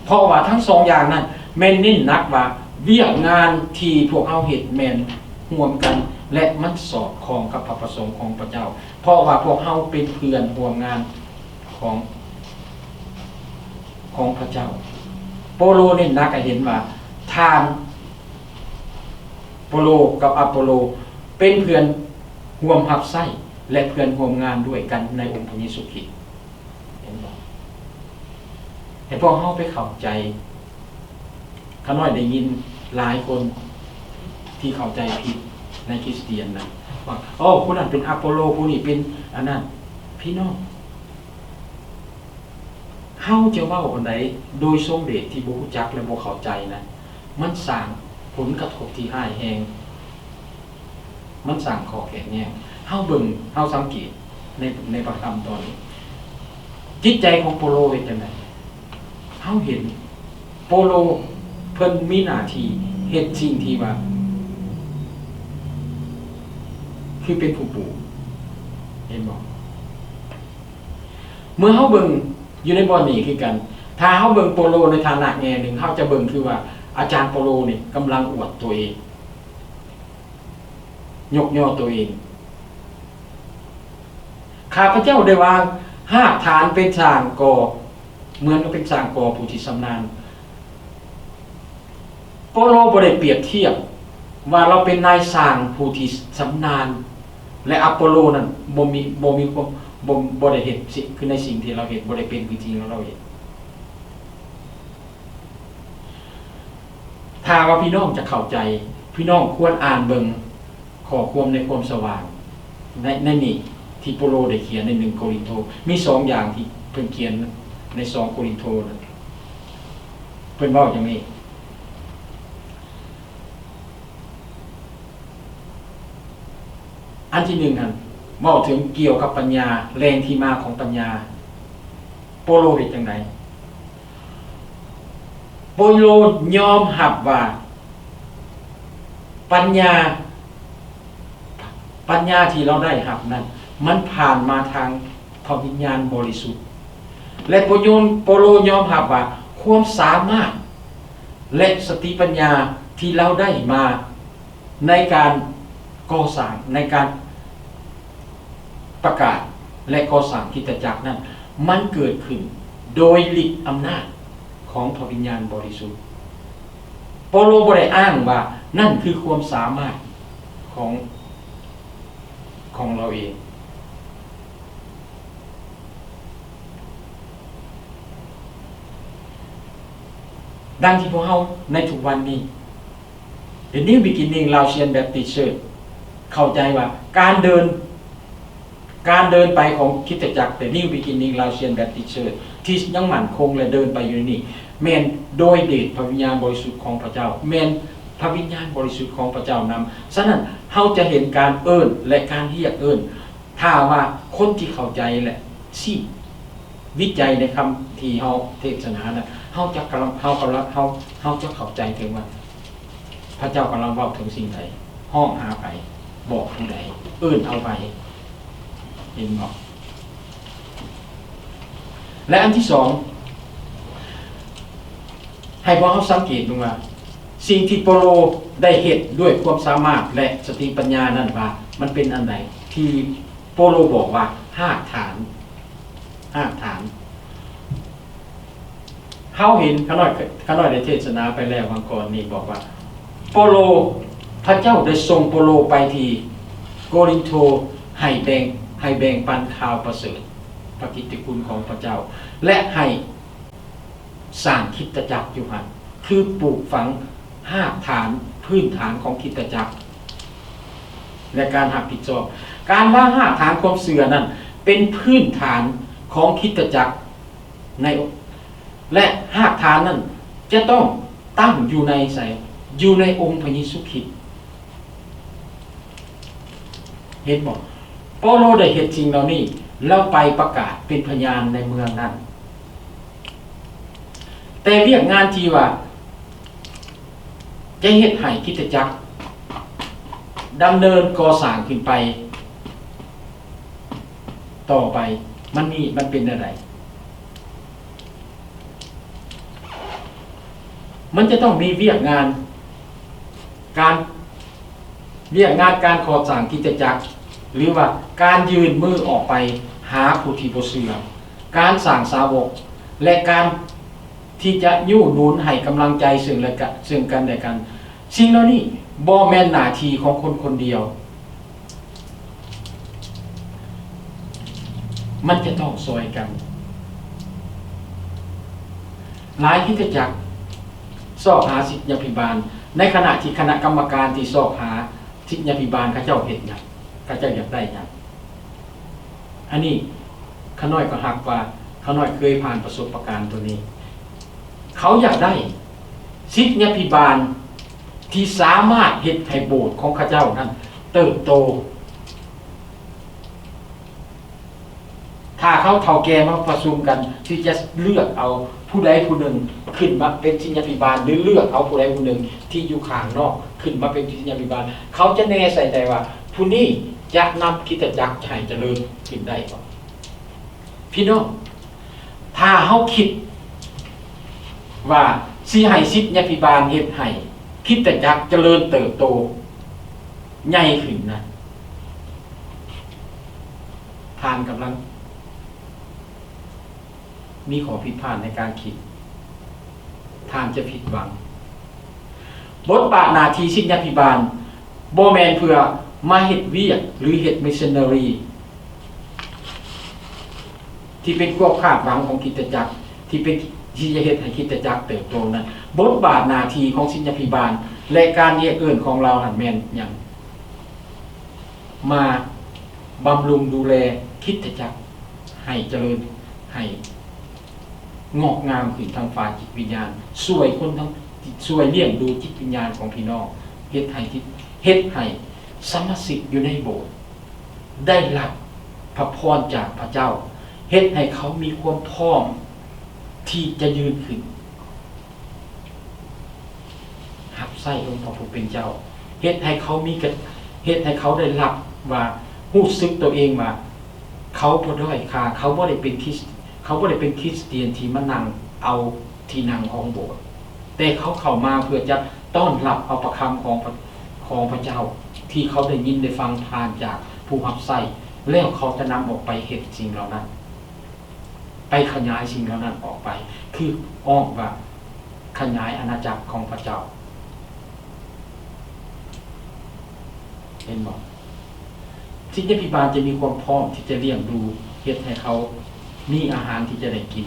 เพราะว่าทั้งสองอย่างนั้นแม่นเน้นหนักว่าเวียกงานที่พวกเฮาเฮ็ดแม่นร่วมกันและมันสอดคล้องกับพระประสงค์ของพระเจ้าเพราะว่าพวกเฮาเป็นเพื่อนร่วมงานของพระเจ้าโปโลเน้นหนักให้เห็นว่าทานโปโลกับอะโปโลเป็นเพื่อนร่วมรับใช้และเพื่อนร่วมงานด้วยกันในองค์พระเยซูคริสต์เห็นบ่ให้พวกเฮาไปเข้าใจข้าน้อยได้ยินหลายคนที่เข้าใจผิดในคริสเตียนนะว่าผู้นั้นเป็นอะโปโลผู้นี้เป็นอันนั้นพี่น้องเฮาจะเว้าอันใดโดยทรงเดชที่บ่รู้จักและบ่เข้าใจนะ มันสร้างผลกระทบที่ร้ายแรงมันสร้างข้อแก่งแย้งเฮาเบิ่งเฮาสังเกตในพระธรรมตอนนี้จิตใจของโปโลเป็นจังไดเฮาเห็นโปโลเพิ่นมีหน้าที่เฮ็ดสิ่งที่ว่าคือเป็นผู้ปลูกเห็นบ่เมื่อเฮาเบิ่งอยู่ในบ่อนนี้คือกันถ้าเฮาเบิ่งโปโลในฐานะแง่หนึ่งเฮาจะเบิ่งคือว่าอาจารย์โปโลนี่กำลังอวดตัวเองยกย่อตัวเองข้าพเจ้าได้วางหากฐานเป็นสร้างก่อเหมือนกับเป็นสร้างก่อผู้ที่ชำนาญโปโลบ่ได้เปรียบเทียบว่าเราเป็นนายสร้างผู้ที่ชำนาญและอพอลโลนั้นบ่มีความบ่ได้เฮ็ดคือในสิ่งที่เราเฮ็ดบ่ได้เป็นจริงๆเราเฮ็ดถ้าว่าพี่น้องจะเข้าใจพี่น้องควรอ่านเบิ่งข้อความในความสว่างในนี่ที่โปโลได้เขียนใน1โครินโธมี2อย่างที่เพิ่นเขียนใน2โครินโธนั้นเพิ่นเว้าอย่างนี้อันที่1ครับเว้าถึงเกี่ยวกับปัญญาแรงที่มาของปัญญาโปโลเฮ็ดจังไดโปโลยอมรับว่าปัญญาที่เราได้รับนั้นมันผ่านมาทางพระวิญญาณบริสุทธิ์และโปโลยอมรับว่าความสามารถและสติปัญญาที่เราได้มาในการก่อสร้างในการประกาศและก่อสร้างคริสตจักรนั้นมันเกิดขึ้นโดยฤทธิ์อำนาจของพระวิญญาณบริสุทธิ์โปโลบ่ได้อ้างว่านั่นคือความสามารถของเราเองดังที่พวกเราในทุกวันนี้ The New Beginning Laotian Baptist Church เข้าใจว่าการเดินไปของคริสตจักร The New Beginning Laotian Baptist Church ที่ยังมั่นคงและเดินไปอยู่นี่แม่นโดยเดชพระวิญญาณบริสุทธิ์ของพระเจ้าแม่นพระวิญญาณบริสุทธิ์ของพระเจ้านำฉะนั้นเฮาจะเห็นการเอิ้นและการเรียกเอิ้นถ้าว่าคนที่เข้าใจและสิวิจัยในคำที่เฮาเทศนานะเฮาจะเข้าใจถึงว่าพระเจ้ากำลังเว้าถึงสิ่งใดห้องหาไปบอกผู้ใดเอิ้นเอาไปเห็นบ่และอันที่2ให้พวกเราสังเกตดูว่าสิ่งที่โปโลได้เฮ็ดด้วยความสามารถและสติปัญญานั้นว่ามันเป็นอันใดที่โปโลบอกว่าหากฐานเฮาเห็นข้าน้อยได้เทศนาไปแล้ววันก่อนนี่บอกว่าโปโลพระเจ้าได้ส่งโปโลไปที่โกรินโธให้แบ่งปันข่าวประเสริฐพระกิตติคุณของพระเจ้าและให้สร้างคริสตจักรอยู่หั่นคือปลูกฝังรากฐานพื้นฐานของคริสตจักรและการรับผิดชอบการว่ารากฐานความเชื่อนั้นเป็นพื้นฐานของคริสตจักรและรากฐานนั้นจะต้องตั้งอยู่ในองค์พระเยซูคริสต์เห็นบ่เปาโลได้เฮ็ดจริงเหล่านี้แล้วไปประกาศเป็นพยานในเมืองนั้นแต่เรียกงานที่ว่าจะเฮ็ดให้คริสตจักรดำเนินก่อสร้างขึ้นไปต่อไปมันเป็นอะไรมันจะต้องมีเวียกงานการก่อสร้างคริสตจักรหรือว่าการยืนมือออกไปหาผู้ที่บ่เชื่อการสร้างสาวกและการที่จะยู่หนุนให้กำลังใจซึ่งกันและกันสิ่งเหล่านี้บ่แม่นหน้าที่ของคนคนเดียวมันจะต้องซอยกันหลายคริสตจักรสอบหาศิษยาภิบาลในขณะที่คณะกรรมการที่สอบหาศิษยาภิบาลเขาเจ้าเฮ็ดหยังเขาเจ้าอยากได้หยังอันนี้ข้าน้อยก็ฮักว่าข้าน้อยเคยผ่านประสบการณ์ตัวนี้เขาอยากได้ ศิษยาภิบาลที่สามารถเฮ็ดให้โบสถ์ของข้าเจ้านั้นเติบโตถ้าเขาเฒ่าแก่มาประชุมกันที่จะเลือกเอาผู้ใดผู้หนึ่งขึ้นมาเป็นศิษยาภิบาลหรือเลือกเอาผู้ใดผู้หนึ่งที่อยู่ข้างนอกขึ้นมาเป็นศิษยาภิบาลเขาจะแน่ใส่ใจว่าผู้นี้จะนำคริสตจักรให้เจริญขึ้นได้บ่พี่น้องถ้าเฮาคิดว่าสิให้ศิษยาภิบาลเฮ็ดให้คริสตจักรเจริญเติบโตใหญ่ขึ้นนะทานกำลังมีขอผิดพลาดในการคิดทานจะผิดหวังบทบาทหน้าที่ศิษยาภิบาลบ่แม่นเพื่อมาเฮ็ดเวียกหรือเฮ็ดมิชชันนารีที่เป็นความคาดหวังของคริสตจักรที่เป็นที่จะเฮ็ดให้คริสตจักรเติบโตนั้นบทบาทหน้าที่ของศิษยาภิบาลและการเรียกเอิ้นของเราหันแม่นหยังมาบำรุงดูแลคริสตจักรให้เจริญให้งอกงามขึ้นทางฝ่ายจิตวิญญาณช่วยคนทั้งช่วยเลี้ยงดูจิตวิญญาณของพี่น้องเฮ็ดให้สมาชิกอยู่ในโบสถ์ได้รับพระพรจากพระเจ้าเฮ็ดให้เขามีความพร้อมที่จะยืนขึ้นรับใช้องค์พระผู้เป็นเจ้าเฮ็ดให้เขาเฮ็ดให้เขาได้รับว่ารู้สึกตัวเองว่าเขาบ่ด้อยค่าเขาบ่ได้เป็นคริสเตียนที่มานั่งเอาที่นั่งของโบสถ์แต่เขาเข้ามาเพื่อจะต้อนรับเอาประคำของพระเจ้าที่เขาได้ยินได้ฟังผ่านจากผู้รับใช้แล้วเขาจะนำออกไปเฮ็ดสิ่งเหล่านั้นไปขยายสิ่งเหล่านั้นออกไปคืออ้อมว่าขยายอาณาจักรของพระเจ้าเห็นบ่ศิษยาภิบาลจะมีความพร้อมที่จะเลี้ยงดูเฮ็ดให้เขามีอาหารที่จะได้กิน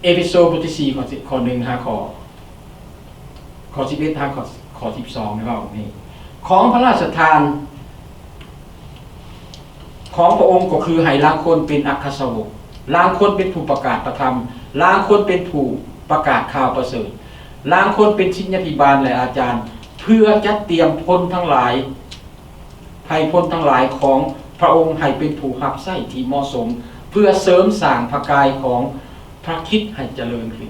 เอพิโซดบทที่4ข้อ1หาข้อ11หาข้อ12ให้เว้านี่ของพระราชทานของพระองค์ก็คือให้ลางคนเป็นอัครสาวกลางคนเป็นผู้ประกาศพระธรรมลางคนเป็นผู้ประกาศข่าวประเสริฐลางคนเป็นศิษยาภิบาลและอาจารย์เพื่อจัดเตรียมพลทั้งหลายให้พลทั้งหลายของพระองค์ให้เป็นผู้รับใช้ที่เหมาะสมเพื่อเสริมสร้างพระกายของพระคริสต์ให้เจริญขึ้น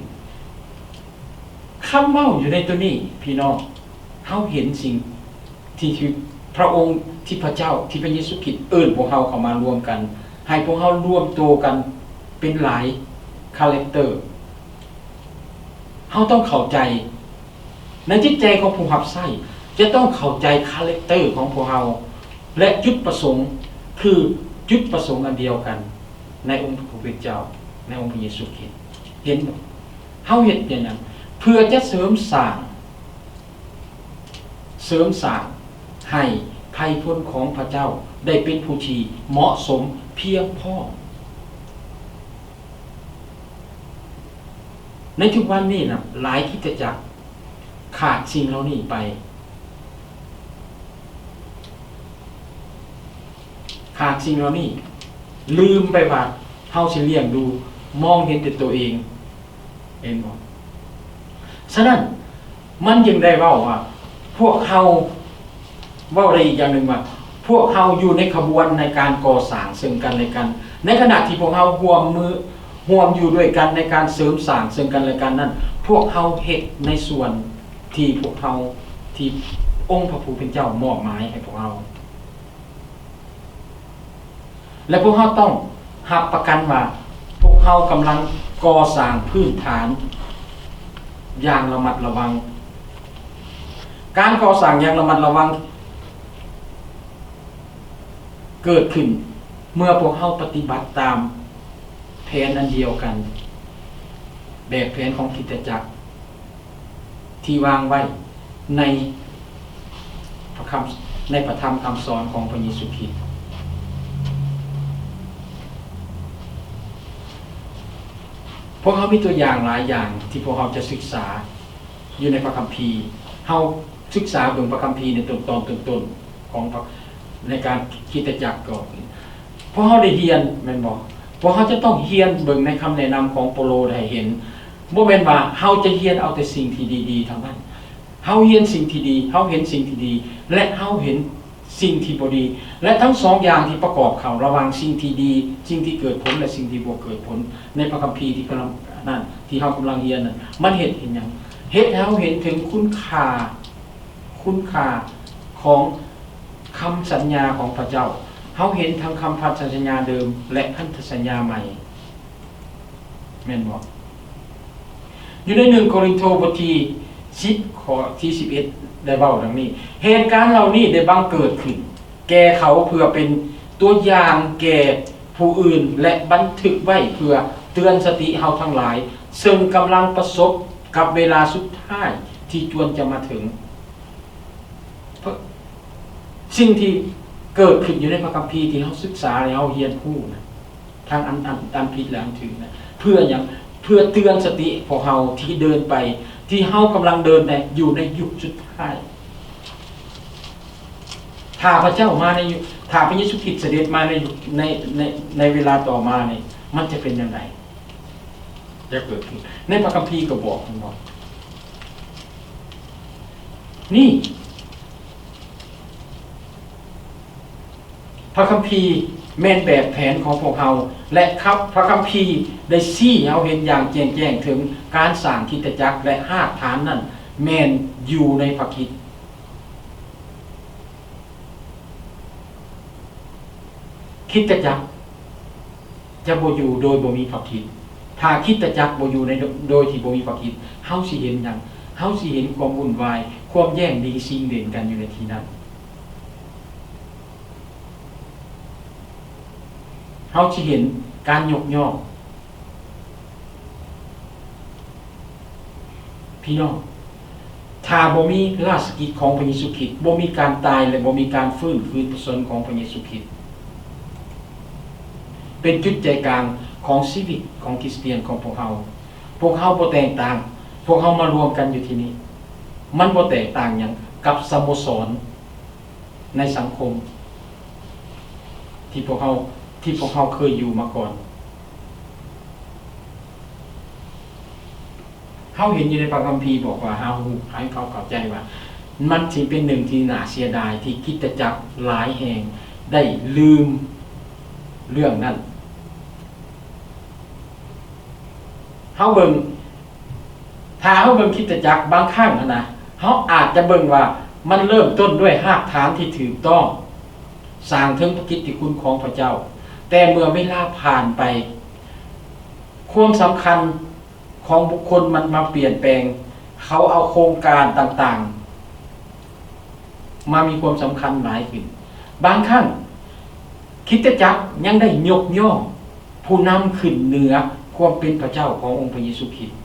คำเว้าอยู่ในตัวนี้พี่น้องเฮาเห็นสิ่งที่พระองค์ที่พระเจ้าที่พระเยซูคริสต์เอิ้นพวกเฮาเข้ามารวมกันให้พวกเฮารวมตัวกันเป็นหลายคาแรคเตอร์เฮาต้องเข้าใจในจิตใจของผู้รับใช้จะต้องเข้าใจคาแรคเตอร์ของพวกเฮาและจุดประสงค์คือจุดประสงค์อันเดียวกันในองค์พระผู้เป็นเจ้าในองค์พระเยซูคริสต์เห็นบ่เฮาเฮ็ดอย่างนั้นเพื่อจะเสริมสร้างให้ไผพลของพระเจ้าได้เป็นผู้ที่เหมาะสมเพียงพอในทุกวันนี้นะหลายคริสตจักรขาดสิ่งเหล่านี้ไปลืมไปว่าเฮาสิเลี้ยงดูมองเห็นแต่ตัวเองเห็นบ่ฉะนั้นมันจึงได้เว้าว่าพวกเฮาเว้าได้อีกอย่างนึงว่าพวกเฮาอยู่ในขบวนในการก่อสร้างซึ่งกันและกันในขณะที่พวกเฮาร่วมอยู่ด้วยกันในการเสริมสร้างซึ่งกันและกันนั้นพวกเฮาเฮ็ดในส่วนที่พวกเฮาที่องค์พระผู้เป็นเจ้ามอบหมายให้พวกเฮาและพวกเฮาต้องรับประกันว่าพวกเฮากำลังก่อสร้างพื้นฐานอย่างระมัดระวังการก่อสร้างอย่างระมัดระวังเกิดขึ้นเมื่อพวกเฮาปฏิบัติตามแผนอันเดียวกันแบบแผนของคริสตจักรที่วางไว้ในพระธรรมคำสอนของพระเยซูคริสต์พวกเขามีตัวอย่างหลายอย่างที่พวกเขาจะศึกษาอยู่ในพระคัมภีร์เฮาศึกษาเบิ่งพระคัมภีร์ในต้นของในการคริสตจักรก่อน เพราะเฮาได้เรียนแม่นบ่เพราะเฮาจะต้องเรียนเบิ่งในคำแนะนำของโปโลได้เห็นบ่แม่นว่าเฮาจะเรียนเอาแต่สิ่งที่ดีๆเท่านั้นเฮาเรียนสิ่งที่ดีเฮาเห็นสิ่งที่ดีและเฮาเห็นสิ่งที่บ่ดีและทั้งสองอย่างที่ประกอบเข้าระหว่างสิ่งที่ดีสิ่งที่เกิดผลและสิ่งที่บ่เกิดผลในพระคัมภีร์ที่กำลังนั่นที่เฮากำลังเรียนนั่นมันเฮ็ดหยังเฮ็ดให้เฮาเห็นถึงคุณค่าของคำสัญญาของพระเจ้าเฮาเห็นทั้งคำพันธสัญญาเดิมและพันธสัญญาใหม่แม่นบ่อยู่ใน1โครินธ์บทที่10ข้อที่11ได้เว้าดังนี้เหตุการณ์เหล่านี้ได้บังเกิดขึ้นแก่เขาเพื่อเป็นตัวอย่างแก่ผู้อื่นและบันทึกไว้เพื่อเตือนสติเฮาทั้งหลายซึ่งกำลังประสบกับเวลาสุดท้ายที่จวนจะมาถึงสิ่งที่เกิดขึ้นอยู่ในพระคัมภีร์ที่เฮาศึกษาแล้วเฮาเรียนรู้นะทางอันผิดและอันถูกนะเพื่อหยังเพื่อเตือนสติพวกเฮาที่เดินไปที่เฮากำลังเดินอยู่ในยุคสุดท้ายถ้าพระเจ้ามาในยุคถ้าพระเยซูคริสต์เสด็จมาในเวลาต่อมานี่มันจะเป็นยังไงจะเกิดขึ้นในพระคัมภีร์ก็บอกมันบอกนี่พระคัมภีร์แม่นแบบแผนของพวกเราและครับพระคัมภีร์ได้ชี้ให้เราเห็นอย่างแจ้งถึงการสร้างคริสตจักรและรากฐานนั้นแม่นอยู่ในพระคริสต์คริสตจักรจะบ่อยู่โดยบ่มีพระคริสต์ถ้าคริสตจักรบ่อยู่ในโดยที่บ่มีพระคริสต์เฮาสิเห็นหยังเฮาสิเห็นความวุ่นวายความแย่งดีชิงเด่นกันอยู่ในที่นั้นเฮาสิเห็นการยกย่องพี่น้องถ้าบ่มีราชกิจของพระเยซูคริสต์บ่มีการตายและบ่มีการฟื้นคืนพระชนของพระเยซูคริสต์เป็นจุดใจกลางของชีวิตของคริสเตียนของพวกเฮาบ่แตกต่างพวกเฮามารวมกันอยู่ที่นี่มันบ่แตกต่างหยังกับสโมสรในสังคมที่พวกเฮาเคยอยู่มาก่อนเฮาเห็นอยู่ในพระคัมภีร์บอกว่าเฮาให้เขาเข้าใจว่ามันสิเป็นหนึ่งที่น่าเสียดายที่คริสตจักรหลายแห่งได้ลืมเรื่องนั้นเฮาเบิ่งถ้าเฮาเบิ่งคริสตจักรบางครั้งนะเฮาอาจจะเบิ่งว่ามันเริ่มต้นด้วยรากฐานที่ถูกต้องสร้างถึงพระกิตติคุณของพระเจ้าแต่เมื่อเวลาผ่านไปความสำคัญของบุคคลมันมาเปลี่ยนแปลงเขาเอาโครงการต่างๆมามีความสำคัญหลายขึ้นบางครั้งคริสตจักรยังได้ยกย่องผู้นำขึ้นเหนือความเป็นพระเจ้าขององค์พระเยซูคริสต์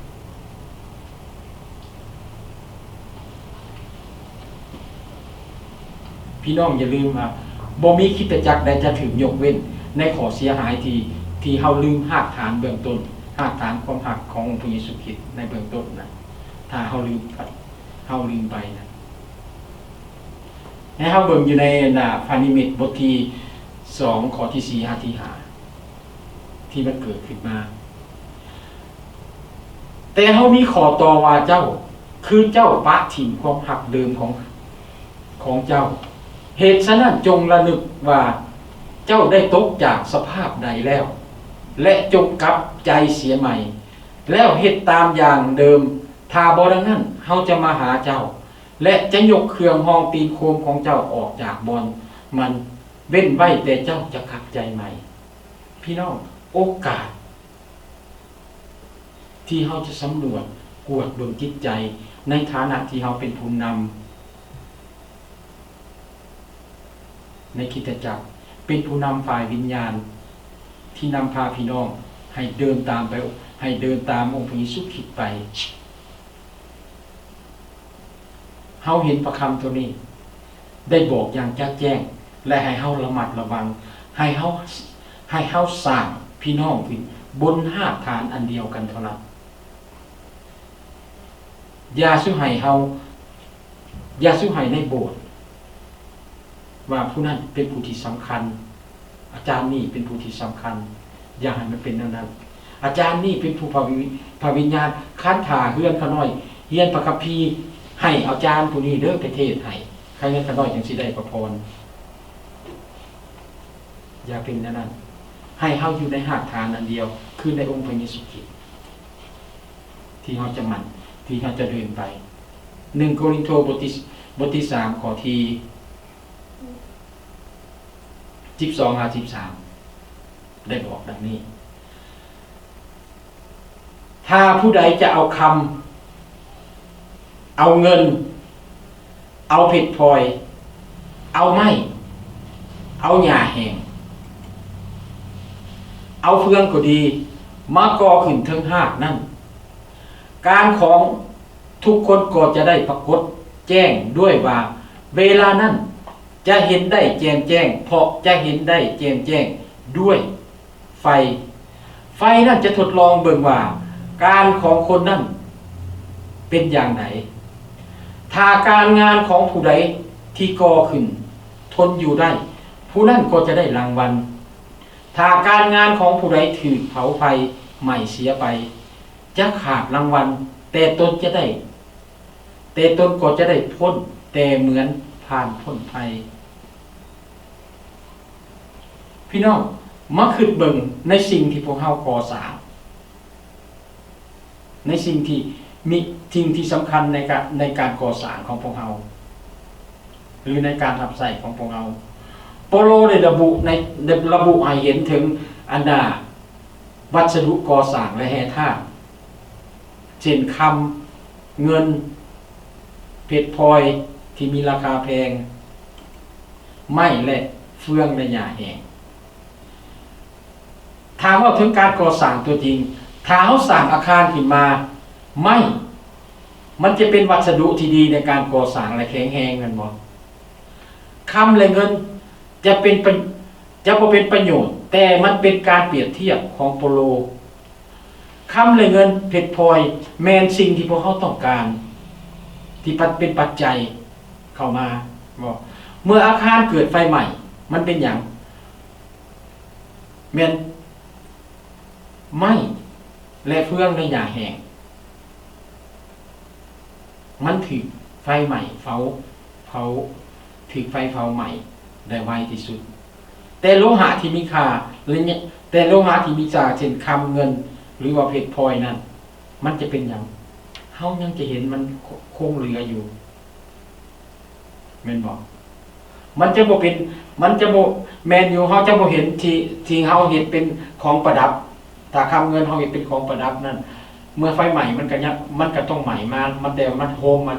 พี่น้องอย่าลืมว่าบ่มีคริสตจักรใดจะถูกยกเว้นในข้อเสียหายที่เฮาลืมรากฐานเบื้องต้นรากฐานความหักขององค์พระเยซูคริสต์ในเบื้องต้นนะถ้าเฮาลืมไปนะให้เฮาเบิ่งอยู่ในพานิมิตบทที่2ข้อที่4 5ที่5ที่มันเกิดขึ้นมาแต่เฮามีขอต่อว่าเจ้าคือเจ้าปะถิ่นความหักเดิมของเจ้าเหตุฉะนั้นจงระลึกว่าเจ้าได้ตกจากสภาพใดแล้วและจงกลับใจเสียใหม่แล้วเฮ็ดตามอย่างเดิมถ้าบ่ดังนั้นเฮาจะมาหาเจ้าและจะยกเครื่องห้องตีนโคมของเจ้าออกจากบอนมันเว้นไว้แต่เจ้าจะกลับใจใหม่พี่น้องโอกาสที่เฮาจะสำรวจกวดเบิ่งจิตใจในฐานะที่เฮาเป็นผู้นำในคริสตจักรเป็นผู้นำฝ่ายวิญญาณที่นำพาพี่น้องให้เดินตามองค์พระเยซูคริสต์ไปเฮาเห็นประคำตัวนี้ได้บอกอย่างแจ้งแจ้งและให้เฮาระมัดระวังให้เฮาสร้างพี่น้องขึ้นบนรากฐานอันเดียวกันเท่านั้นอย่าสู้ให้ในโบสถ์ว่าผู้นั้นเป็นผู้ที่สำคัญ อาจารย์นี่เป็นผู้ที่สำคัญอย่าให้มันเป็นนั้นอาจารย์นี่เป็นผู้พาวิญญาณค้านถ่าเฮือนเขาน้อยเฮียนพระคัมภีร์ให้อาจารย์ผู้นี้เด้อไปเทศให้ใครเงินเขาน้อยจังสิได้ประพรอย่าเป็นนั้นให้เฮาอยู่ในหากฐานอันเดียวคือในองค์พระเยซูคริสต์ที่เฮาจะมั่นที่เฮาจะเดินไป1โครินธ์บทที่3ข้อที่12-13ได้บอกดังนี้ถ้าผู้ใดจะเอาคำเอาเงินเอาเพชรพลอยเอาไม้เอาหญ้าแห้งเอาเฟืองก็ดีมาก่อขึ้นเทิงหากนั่นการของทุกคนก็จะได้ปรากฏแจ้งด้วยว่าเวลานั้นจะเห็นได้แจ้งเพราะจะเห็นได้แจ้งด้วยไฟนั่นจะทดลองเบิ่งว่าการของคนนั้นเป็นอย่างไหนถ้าการงานของผู้ใดที่ก่อขึ้นทนอยู่ได้ผู้นั้นก็จะได้รางวัลถ้าการงานของผู้ใดถูกเผาไฟใหม่เสียไปจะขาดรางวัลแต่ตนก็จะได้พ้นแต่เหมือนผ่านพ้นภัยพี่น้องมาคิดเบิ่งในสิ่งที่พวกเฮาก่อสร้างในสิ่งที่สำคัญในการก่อสร้างของพวกเฮาหรือในการรับใช้ของพวกเฮาโปโลได้ระบุให้เห็นถึงอันดาวัสดุก่อสร้างและแห่ธาตุเช่นคำเงินเพชรพลอยที่มีราคาแพงไม้และเฟืองและหญ้าแห้งถามว่าถึงการก่อสร้างตัวจริงถ้าเฮาสร้างอาคารขึ้นมามันจะเป็นวัสดุที่ดีในการก่อสร้างและแข็งแรงกันบ่คำและเงินจะบ่เป็นประโยชน์แต่มันเป็นการเปรียบเทียบของโปโลคำและเงินเพชรพลอยแม่นสิ่งที่พวกเขาต้องการที่เป็นปัจจัยเข้ามาบ่เมื่ออาคารเกิดไฟใหม่มันเป็นหยังแม่นไม้และเฟืองในหญ้าแห้งมันถูกไฟใหม่เผาถูกไฟเผาใหม่ได้ไวที่สุดแต่โลหะที่มีค่าแต่โลหะที่มีค่าเช่นคำเงินหรือว่าเพชรพลอยนั้นมันจะเป็นหยังเฮายังจะเห็นมันคงเหลืออยู่แม่นบ่มันจะบ่แม่นอยู่เฮาจะบ่เห็นที่เฮาเห็นเป็นของประดับถ้าคำเงินเฮาเห็นเป็นของประดับนั่นเมื่อไฟใหม่มันก็ต้องใหม่มามันแต่มันโฮมมัน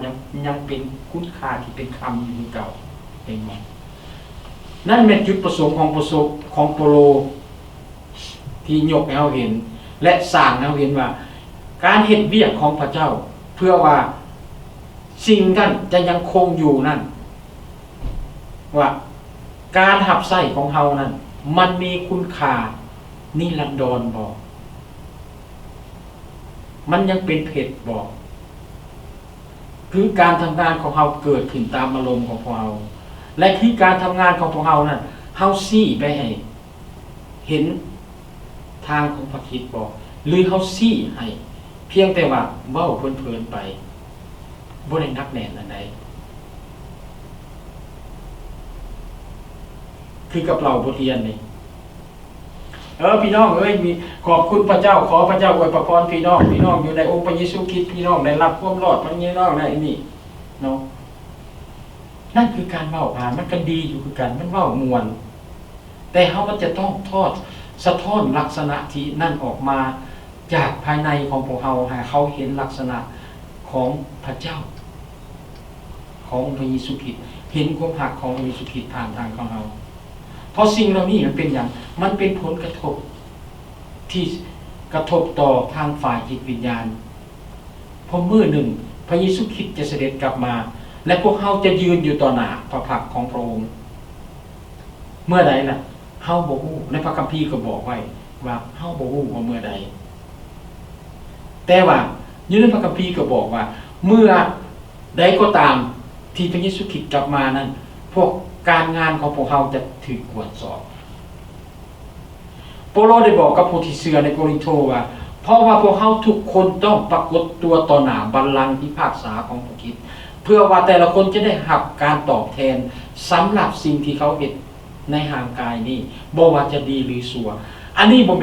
ยังเป็นคุณค่าที่เป็นคำอยู่เก่าเห็นบ่นั่นเป็นจุดประสงค์ของโปโลที่ยกให้เราเห็นและสร้างให้เราเห็นว่าการเฮ็ดเวียกของพระเจ้าเพื่อว่าสิ่งนั้นจะยังคงอยู่นั่นว่าการหับไส้ของเฮานั้นมันมีคุณค่านิรันดรบ่มันยังเป็นเพชรบ่คือการทำงานของเฮาเกิดขึ้นตามอารมณ์ของพวกเฮาและที่การทำงานของพวกเฮานั้นเฮาซี้ไปให้เห็นทางของพระคริสต์บ่หรือเฮาซี้ให้เพียงแต่ว่าเว้าเพลินๆไปบ่ได้นักแน่นอันใดคือกับเราบทเรียนนี่พี่น้องมีขอบคุณพระเจ้าขอพระเจ้าอวยพรพี่น้องอยู่ในองค์พระเยซูคริสต์พี่น้องได้รับความรอดพระพี่น้องได้นี่เนาะนั่นคือการเว้าผ่านมันก็ดีอยู่คือกันมันเว้ามวลแต่เฮามันจะต้องสะท้อนลักษณะที่นั่นออกมาจากภายในของพวกเฮาให้เขาเห็นลักษณะของพระเจ้าของพระเยซูคริสต์เห็นความรักของพระเยซูคริสต์ผ่านทางของเฮาเพราะสิ่งเหล่านี้มันเป็นอย่างมันเป็นผลกระทบที่กระทบต่อทางฝ่ายจิตวิญญาณพอมื้อหนึ่งพระเยซูคริสต์จะเสด็จกลับมาและพวกเฮาจะยืนอยู่ต่อหน้าพระพักตร์ของพระองค์เมื่อใดล่ะเฮาบ่ฮู้ในพระคัมภีร์ก็บอกไว้ว่าเฮาบ่ฮู้ว่าเมื่อใดแต่ว่าอยู่ในพระคัมภีร์ก็บอกว่าเมื่อใดก็ตามที่พระเยซูคริสต์กลับมานั้นพวกการงานของพวกเฮาจะถูกตรวจสอบ โลได้บอกกับผู้ที่เชื่อในโกรินโตว่าเพราะว่าพวกเขาทุกคนต้องปรากฏตัวต่อหน้าบัลลังก์พิพากษาของพระคริสต์เพื่อว่าแต่ละคนจะได้รับการตอบแทนสำหรับสิ่งที่เขาเฮ็ดในห่างกายนี้บ่ว่าจะดีหรือชั่วอันนี้บ่แ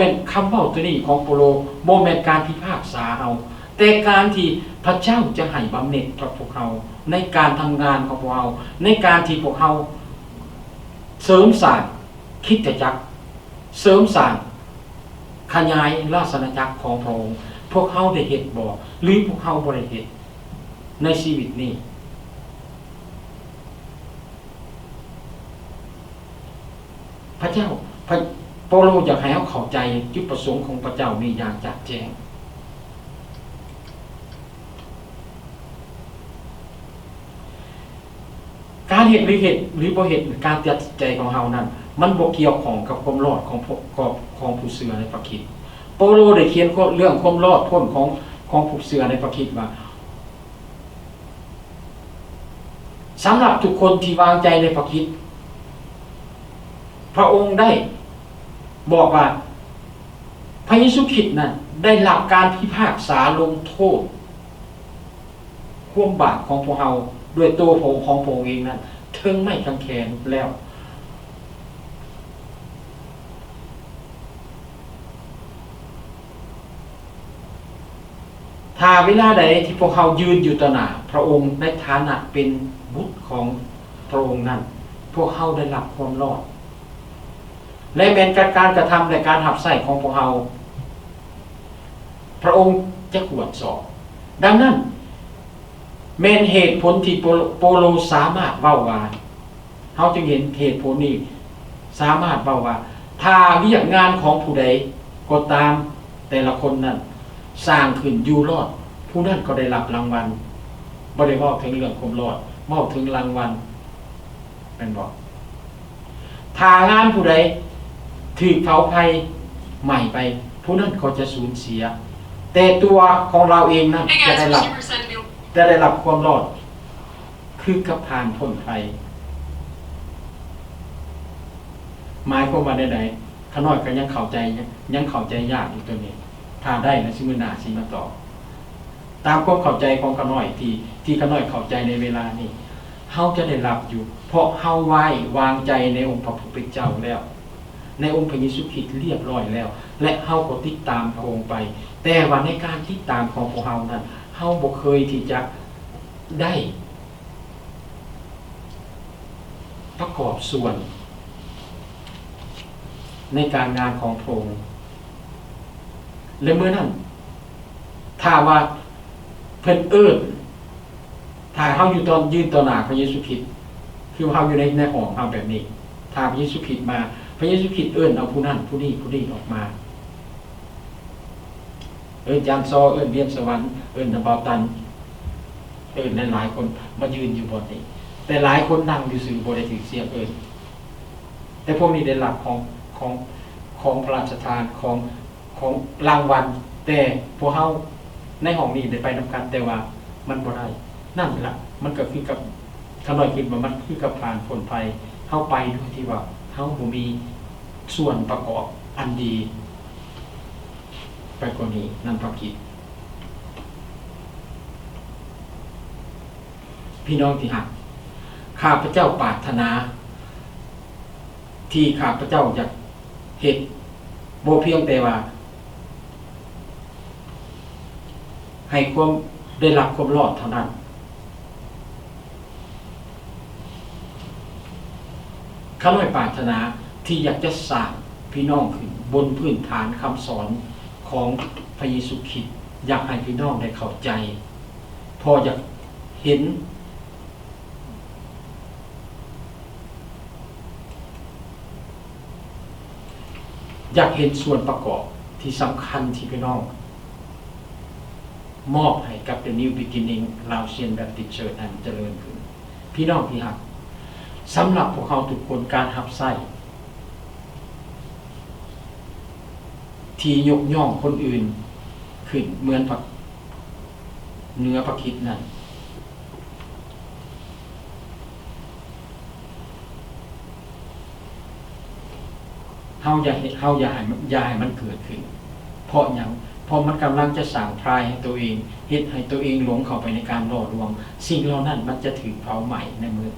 ม่นคำเว้าตัวนี้ของเปาโลบ่แม่นการพิพากษาเฮาแต่การที่พระเจ้าจะให้บำเหน็จกับพวกเราในการทำงานของพวกเราในการที่พวกเราเสริมสร้างคริสตจักรเสริมสร้างขยายราชอาณาจักรของพระองค์พวกเขาได้เฮ็ดบ่หรือพวกเขาบ่ได้เฮ็ดในชีวิตนี้พระเจ้าเปาโลอยากให้เขาเข้าใจจุดประสงค์ของพระเจ้ามีอย่างชัดแจ้งการเฮ็ดหรือบ่เฮ็ดการตัดสินใจของเฮานั้นมันบ่เกี่ยวข้องกับความรอดของผู้เชื่อในพระคริสต์เปาโลได้เขียนเรื่องความรอดพ้นของผู้เชื่อในพระคริสต์ว่าสำหรับทุกคนที่วางใจในพระคริสต์พระองค์ได้บอกว่าพระเยซูคริสต์นั้นได้รับการพิพากษาลงโทษความบาปของพวกเราด้วยตัวของพระองค์เองนั้นถึงไม่กางแขนแล้วถ้าเวลาใดที่พวกเขายืนอยู่ต่อหน้าพระองค์ในฐานะเป็นบุตรของพระองค์นั้นพวกเขาได้รับความรอดและแม้นการกระทำและการหับใส่ของพวกเขาพระองค์จะตรวจสอบดังนั้นแม้นเหตุผลที่โปโลสามารถเว้าว่าเขาจึงเห็นเหตุผลนี้สามารถเว้าว่าถ้าเรียกงานของผู้ใดก็ตามแต่ละคนนั้นสร้างขึ้นอยู่รอดผู้นั้นก็ได้รับรางวัลบ่ได้เว้าถึงเรื่องความรอดเว้าถึงรางวัลแม่นบ่ถ้างานผู้ใดถูกเผาไฟไหม้ไปผู้นั้นก็จะสูญเสียแต่ตัวของเราเองนั้นจะได้รับความรอดคือกับผ่านพ้นภัยหมายความว่าใดๆขน้อยก็ยังเข้าใจยากอยู่ตัวนี้ถ้าได้นะสิมื้อหน้าสิมาต่อตามความเข้าใจของขน้อยที่ขน้อยเข้าใจในเวลานี้เฮาจะได้รับอยู่เพราะเฮาไว้วางใจในองค์พระผู้เป็นเจ้าแล้วในองค์พระเยซูคริสต์เรียบร้อยแล้วและเฮาก็ติดตามพระองค์ไปแต่ว่าในการติดตามของพวกเฮานั้นเฮาบ่เคยที่จะได้ประกอบส่วนในการงานของพระองค์และเมื่อนั้นถ้าว่าเพิ่นถ้าเฮาอยู่ตอนยืนต่อหน้าพระเยซูคริสต์คือเฮาอยู่ในห้องเฮาแบบนี้ถ้าพระเยซูคริสต์มาพระเยซูคริสต์เอาผู้นั้นผู้นี้ออกมาจานซอเวียนสวรรค์นำเบาตันหลายคนมายืนอยู่บนนี้แต่หลายคนนั่งอยู่ซื่อบ่ได้ถือเสียงแต่พวกนี้ได้รับของพระราชทานของรางวัลแต่พวกเฮาในห้องนี้ได้ไปนำกันแต่ว่ามันบ่ได้นั่นล่ะมันก็คือกับขน้อยคิดว่ามันคือกับผ่านพ้นภัยเฮาไปโดยที่ว่าเฮาบ่มีส่วนประกอบอันดีไปกว่านี้นั่นพระคริสต์พี่น้องที่รักข้าพเจ้าปรารถนาที่ข้าพเจ้าอยากเฮ็ดบ่เพียงแต่ว่าให้ความได้รับความรอดเท่านั้นข้าน้อยปรารถนาที่อยากจะสร้างพี่น้องขึ้นบนพื้นฐานคำสอนของพระเยซูคริสต์อยากให้พี่น้องได้เข้าใจพออยากเห็นส่วนประกอบที่สำคัญที่พี่น้องมอบให้กับ The New Beginning ลาวเซียนแบบติดเชิญอันเจริญขึ้นพี่น้องที่รักสำหรับพวกเขาทุกคนการรับใช้ที่ยกย่องคนอื่นขึ้นเหมือนเนื้อพระคริสต์นั้น เฮาอย่าให้มันเกิดขึ้นเพราะหยังเพราะมันกำลังจะสั่งพรายให้ตัวเองเฮ็ดให้ตัวเองหลงเข้าไปในการล่อลวงสิ่งเหล่านั้นมันจะถูกเผาไหม้ในมือ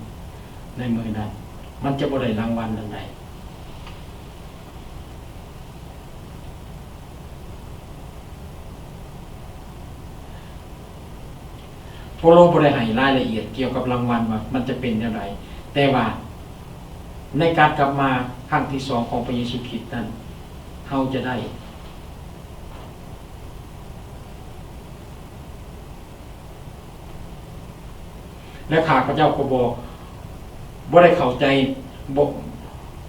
นั้นมันจะบ่ได้รางวัลอันใดโปโลบ่ได้ให้รายละเอียดเกี่ยวกับรางวัลว่ามันจะเป็นอย่างไรแต่ว่าในการกลับมาครั้งที่2ของพระเยซูคริสต์นั้นเฮาจะได้และข้าพเจ้าก็บ่ได้เข้าใจ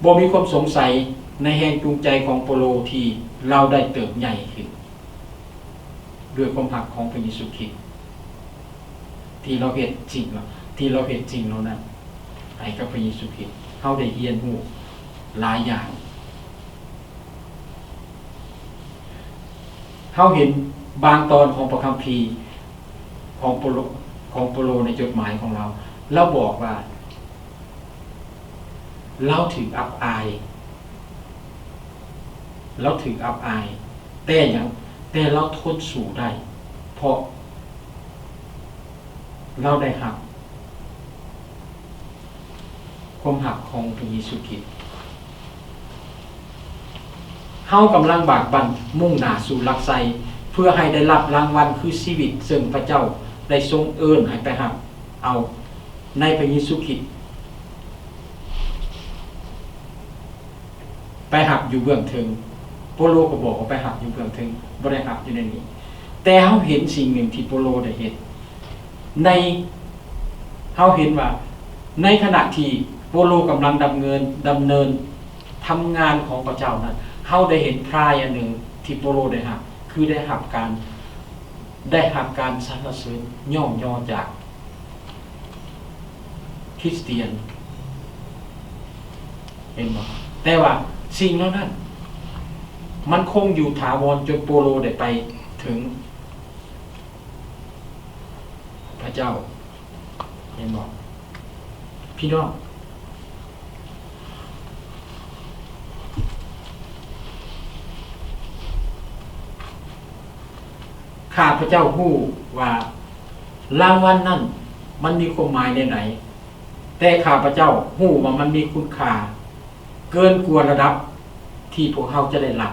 บ่มีความสงสัยในแรงจูงใจของโปโลที่เราได้เติบใหญ่ขึ้นด้วยความรักของพระเยซูคริสต์ที่เราเห็นจริงแล้วนั้นให้กับพระเยซูคริสต์เฮาได้เรียนรู้หลายอย่างเฮาเห็นบางตอนของพระคัมภีร์ของโปโลในจดหมายของเราเราบอกว่าเราถึงอับอายแต่เราทนสู้ได้เพราะเราได้หักความหักของพระเยซูคริสต์เฮากำลังบากบั่นมุ่งหน้าสู่หลักไสเพื่อให้ได้รับรางวัลคือชีวิตซึ่งพระเจ้าได้ทรงเอิ้นให้ไปหักเอาในพระเยซูคริสต์ไปหักอยู่เบื้องถึงโปโลก็บอกว่าไปหักอยู่เบื้องถึงบ่ได้หักอยู่ในนี้แต่เฮาเห็นสิ่งหนึ่งที่โปโลได้เห็นเฮาเห็นว่าในขณะที่โปโลกำลังดำเนินทำงานของพระเจ้านั้นเฮาได้เห็นพรายอันหนึ่งที่โปโลได้หักคือได้หักการสรรเสริญย่อมย่อจากคริสเตียนเห็นบ่แต่ว่าสิ่งเหล่านั้นมันคงอยู่ถาวรจนโปโลได้ไปถึงพระเจ้าเห็นบ่พี่น้องข้าพระเจ้าฮู้ว่ารางวัลนั้นมันมีความหมายในไหนแต่ข้าพระเจ้าฮู้ว่ามันมีคุณค่าเกินกว่าระดับที่พวกเขาจะได้รับ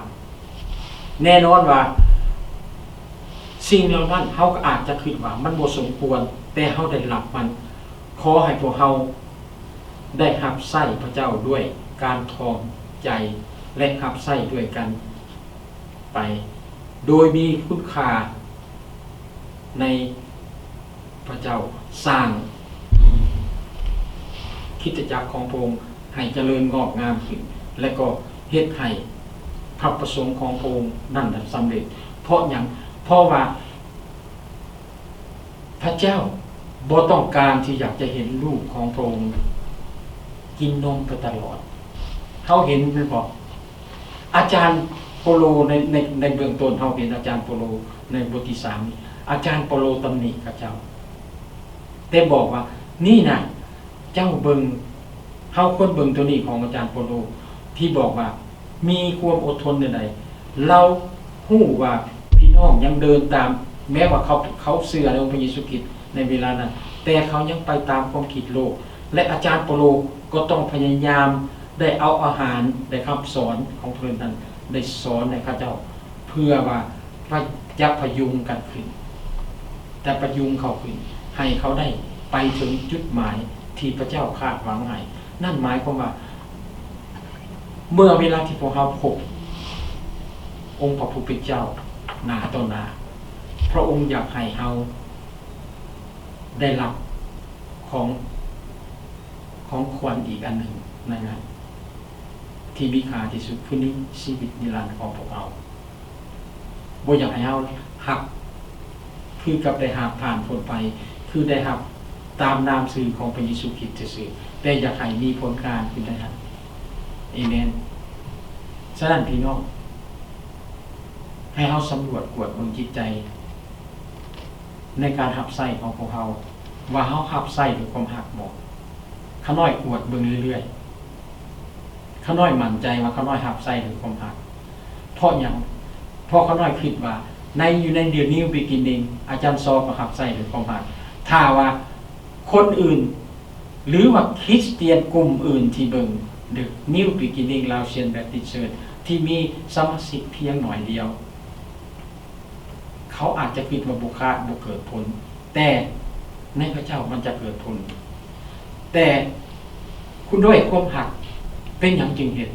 แน่นอนว่าสิ่งเหล่านั้นเขาก็อาจจะคิดว่ามันบ่สมควรแต่เขาได้รับมันขอให้พวกเขาได้รับใช้พระเจ้าด้วยการทอมใจและรับใช้ด้วยกันไปโดยมีคุณค่าในพระเจ้าสร้างคริสตจักรของพระองค์ให้เจริญงอกงามขึ้นและก็เฮ็ดให้พระประสงค์ของพระองค์นั้นสำเร็จเพราะว่าพระเจ้าบ่ต้องการที่อยากจะเห็นลูกของพระองค์กินนมไปตลอดเขาเห็นเป็นบอกอาจารย์โปโลในเบื้องต้นเขาเห็นอาจารย์โปโลในบทที่3อาจารย์โปโลตำหนิกับเจ้าแต่บอกว่านี่น่ะเจ้าเบิ่งเฮาควรเบิ่งตัวนี้ของอาจารย์โปโลที่บอกว่ามีความอดทนใดๆเราฮู้ว่าพี่น้องยังเดินตามแม้ว่าเขาเชื่อในองค์พระเยซูคริสต์ในเวลานั้นแต่เขายังไปตามความคิดโลกและอาจารย์โปโลก็ต้องพยายามได้เอาอาหารได้คำสอนของเพิ่นนั้นได้สอนให้ข้าเจ้าเพื่อว่าจะพยุงกันขึ้นแต่พยุงเขาขึ้นให้เขาได้ไปถึงจุดหมายที่พระเจ้าคาดหวังให้นั่นหมายความว่าเมื่อเวลาที่พวกเราพบองค์พระผู้เป็นเจ้าหน้าต่อหน้าพระองค์อยากให้เราได้รับของขวัญอีกอันหนึ่งในนั้นที่มีค่าที่สุดคือนี้ชีวิตนิรันดร์ของพวกเราบ่อยากให้เราหักคือกับได้หักผ่านพ้นไปคือได้หักตามนามสื่อของพระเยซูคริสต์ซื่อแต่อยากให้มีผลการขึ้นได้ครับเอเมนฉะนั้นพี่น้องให้เราสำรวจกวดบนจิตใจในการหับไส้ของพวกเราว่าเราหับไส้ด้วยความหักบ่ขน้อยกวดเบิ่งเรื่อยๆข ขาน้อยมั่นใจว่าขาน้อยหับใส่ด้วยความหักเพราะอย่างเพราะขาน้อยคิดว่าในอยู่ในเดือนนี้ปีกินเองอาจารย์ซอบหับใส่ด้วยความหักถ้าว่าคนอื่นหรือว่าคริสเตียนกลุ่มอื่นที่เบิ่งเดอะนิวบิกินิ่งลาวเซียนแบปติสต์เชิร์ชที่มีสมาชิกเพียงหน่อยเดียวเขาอาจจะคิดว่าบุคาบุเกิดผลแต่ในพระเจ้ามันจะเกิดผลแต่คุณด้วยความหักเป็นอย่างจึงเหตุ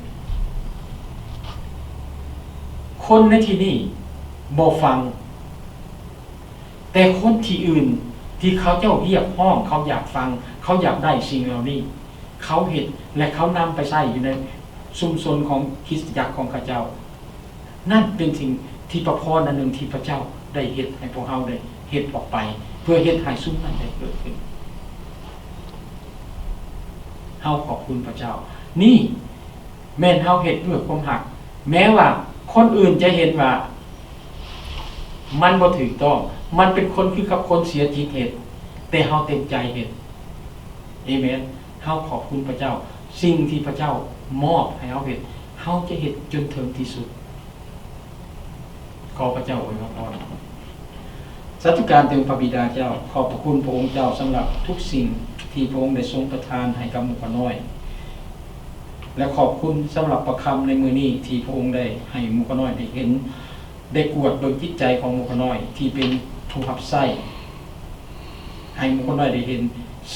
คนในที่นี่บ่ฟังแต่คนที่อื่นที่เขาเจ้าเรียกห้องเขาอยากฟังเขาอยากได้สิ่งเหล่านี้เขาเห็นและเขานำไปใช้อยู่ในชุมชนของคริสตจักรของข้าเจ้านั่นเป็นสิ่งที่พระพรอันหนึ่งที่พระเจ้าได้เฮ็ดให้พวกเราได้เฮ็ดออกไปเพื่อเฮ็ดให้ซุ้มนั้นได้เกิดขึ้นเฮาขอบคุณพระเจ้านี่แม่นเฮาเฮ็ดด้วยความหักแม้ว่าคนอื่นจะเห็นว่ามันบ่ถูกต้องมันเป็นคนคือกับคนเสียจิตเฮ็ดแต่เฮาเต็มใจเฮ็ดอาเมนเฮาขอบคุณพระเจ้าสิ่งที่พระเจ้ามอบให้เฮาเฮ็ดเฮาจะเฮ็ดจนถึงที่สุดขอพระเจ้าอวยพรสาธุการถึงพระบิดาเจ้าขอบพระคุณพระองค์เจ้าสำหรับทุกสิ่งที่พระองค์ได้ทรงประทานให้กับหมู่ข้าน้อยและขอบคุณสำหรับประคำในมือนี้ที่พระองค์ได้ให้หมู่ข้าน้อยได้เห็นได้กวดโดยจิตใจของหมู่ข้าน้อยที่เป็นผู้รับใช้ให้หมู่ข้าน้อยได้เห็น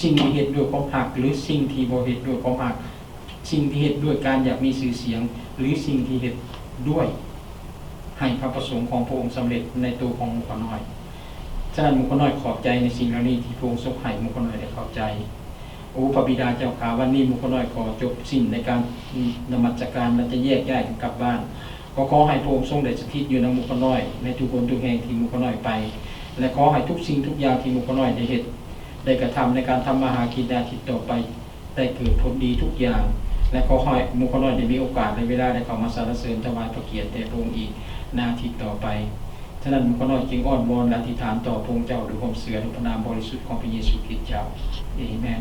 สิ่งที่เฮ็ดด้วยความหักหรือสิ่งที่บ่เฮ็ดด้วยความหักสิ่งที่เฮ็ดด้วยการอยากมีชื่อเสียงหรือสิ่งที่เฮ็ดด้วยให้พระประสงค์ของพระองค์สำเร็จในตัวของหมู่ข้าน้อยฉะนั้นหมู่ข้าน้อยขอบใจในสิ่งเหล่านี้ที่พระองค์ทรงให้หมู่ข้าน้อยได้เข้าใจโอ้พระบิดาเจ้าข้าวันนี้หมู่ข้าน้อยขอจบสิ้นในการนมัสการและจะแยกย้ายกันกลับบ้านก็ขอให้พระองค์ทรงได้สถิตอยู่ในหมู่ข้าน้อยในทุกคนทุกแห่งที่หมู่ข้าน้อยไปและขอให้ทุกสิ่งทุกอย่างที่หมู่ข้าน้อยได้เฮ็ดได้กระทำในการทำมาหากินอาทิตย์ต่อไปได้เกิดผลดีทุกอย่างและขอให้หมู่ข้าน้อยได้มีโอกาสในเวลาได้เข้ามาสรรเสริญถวายพระเกียรติแด่พระองค์อีกในอาทิตย์ต่อไปฉะนั้นหมู่ข้าน้อยจึงอ้อนวอนและอธิษฐานต่อพระองค์เจ้าด้วยความเสื่อในพระนามบริสุทธิ์ของพระเยซูคริสต์เจ้าอาเมน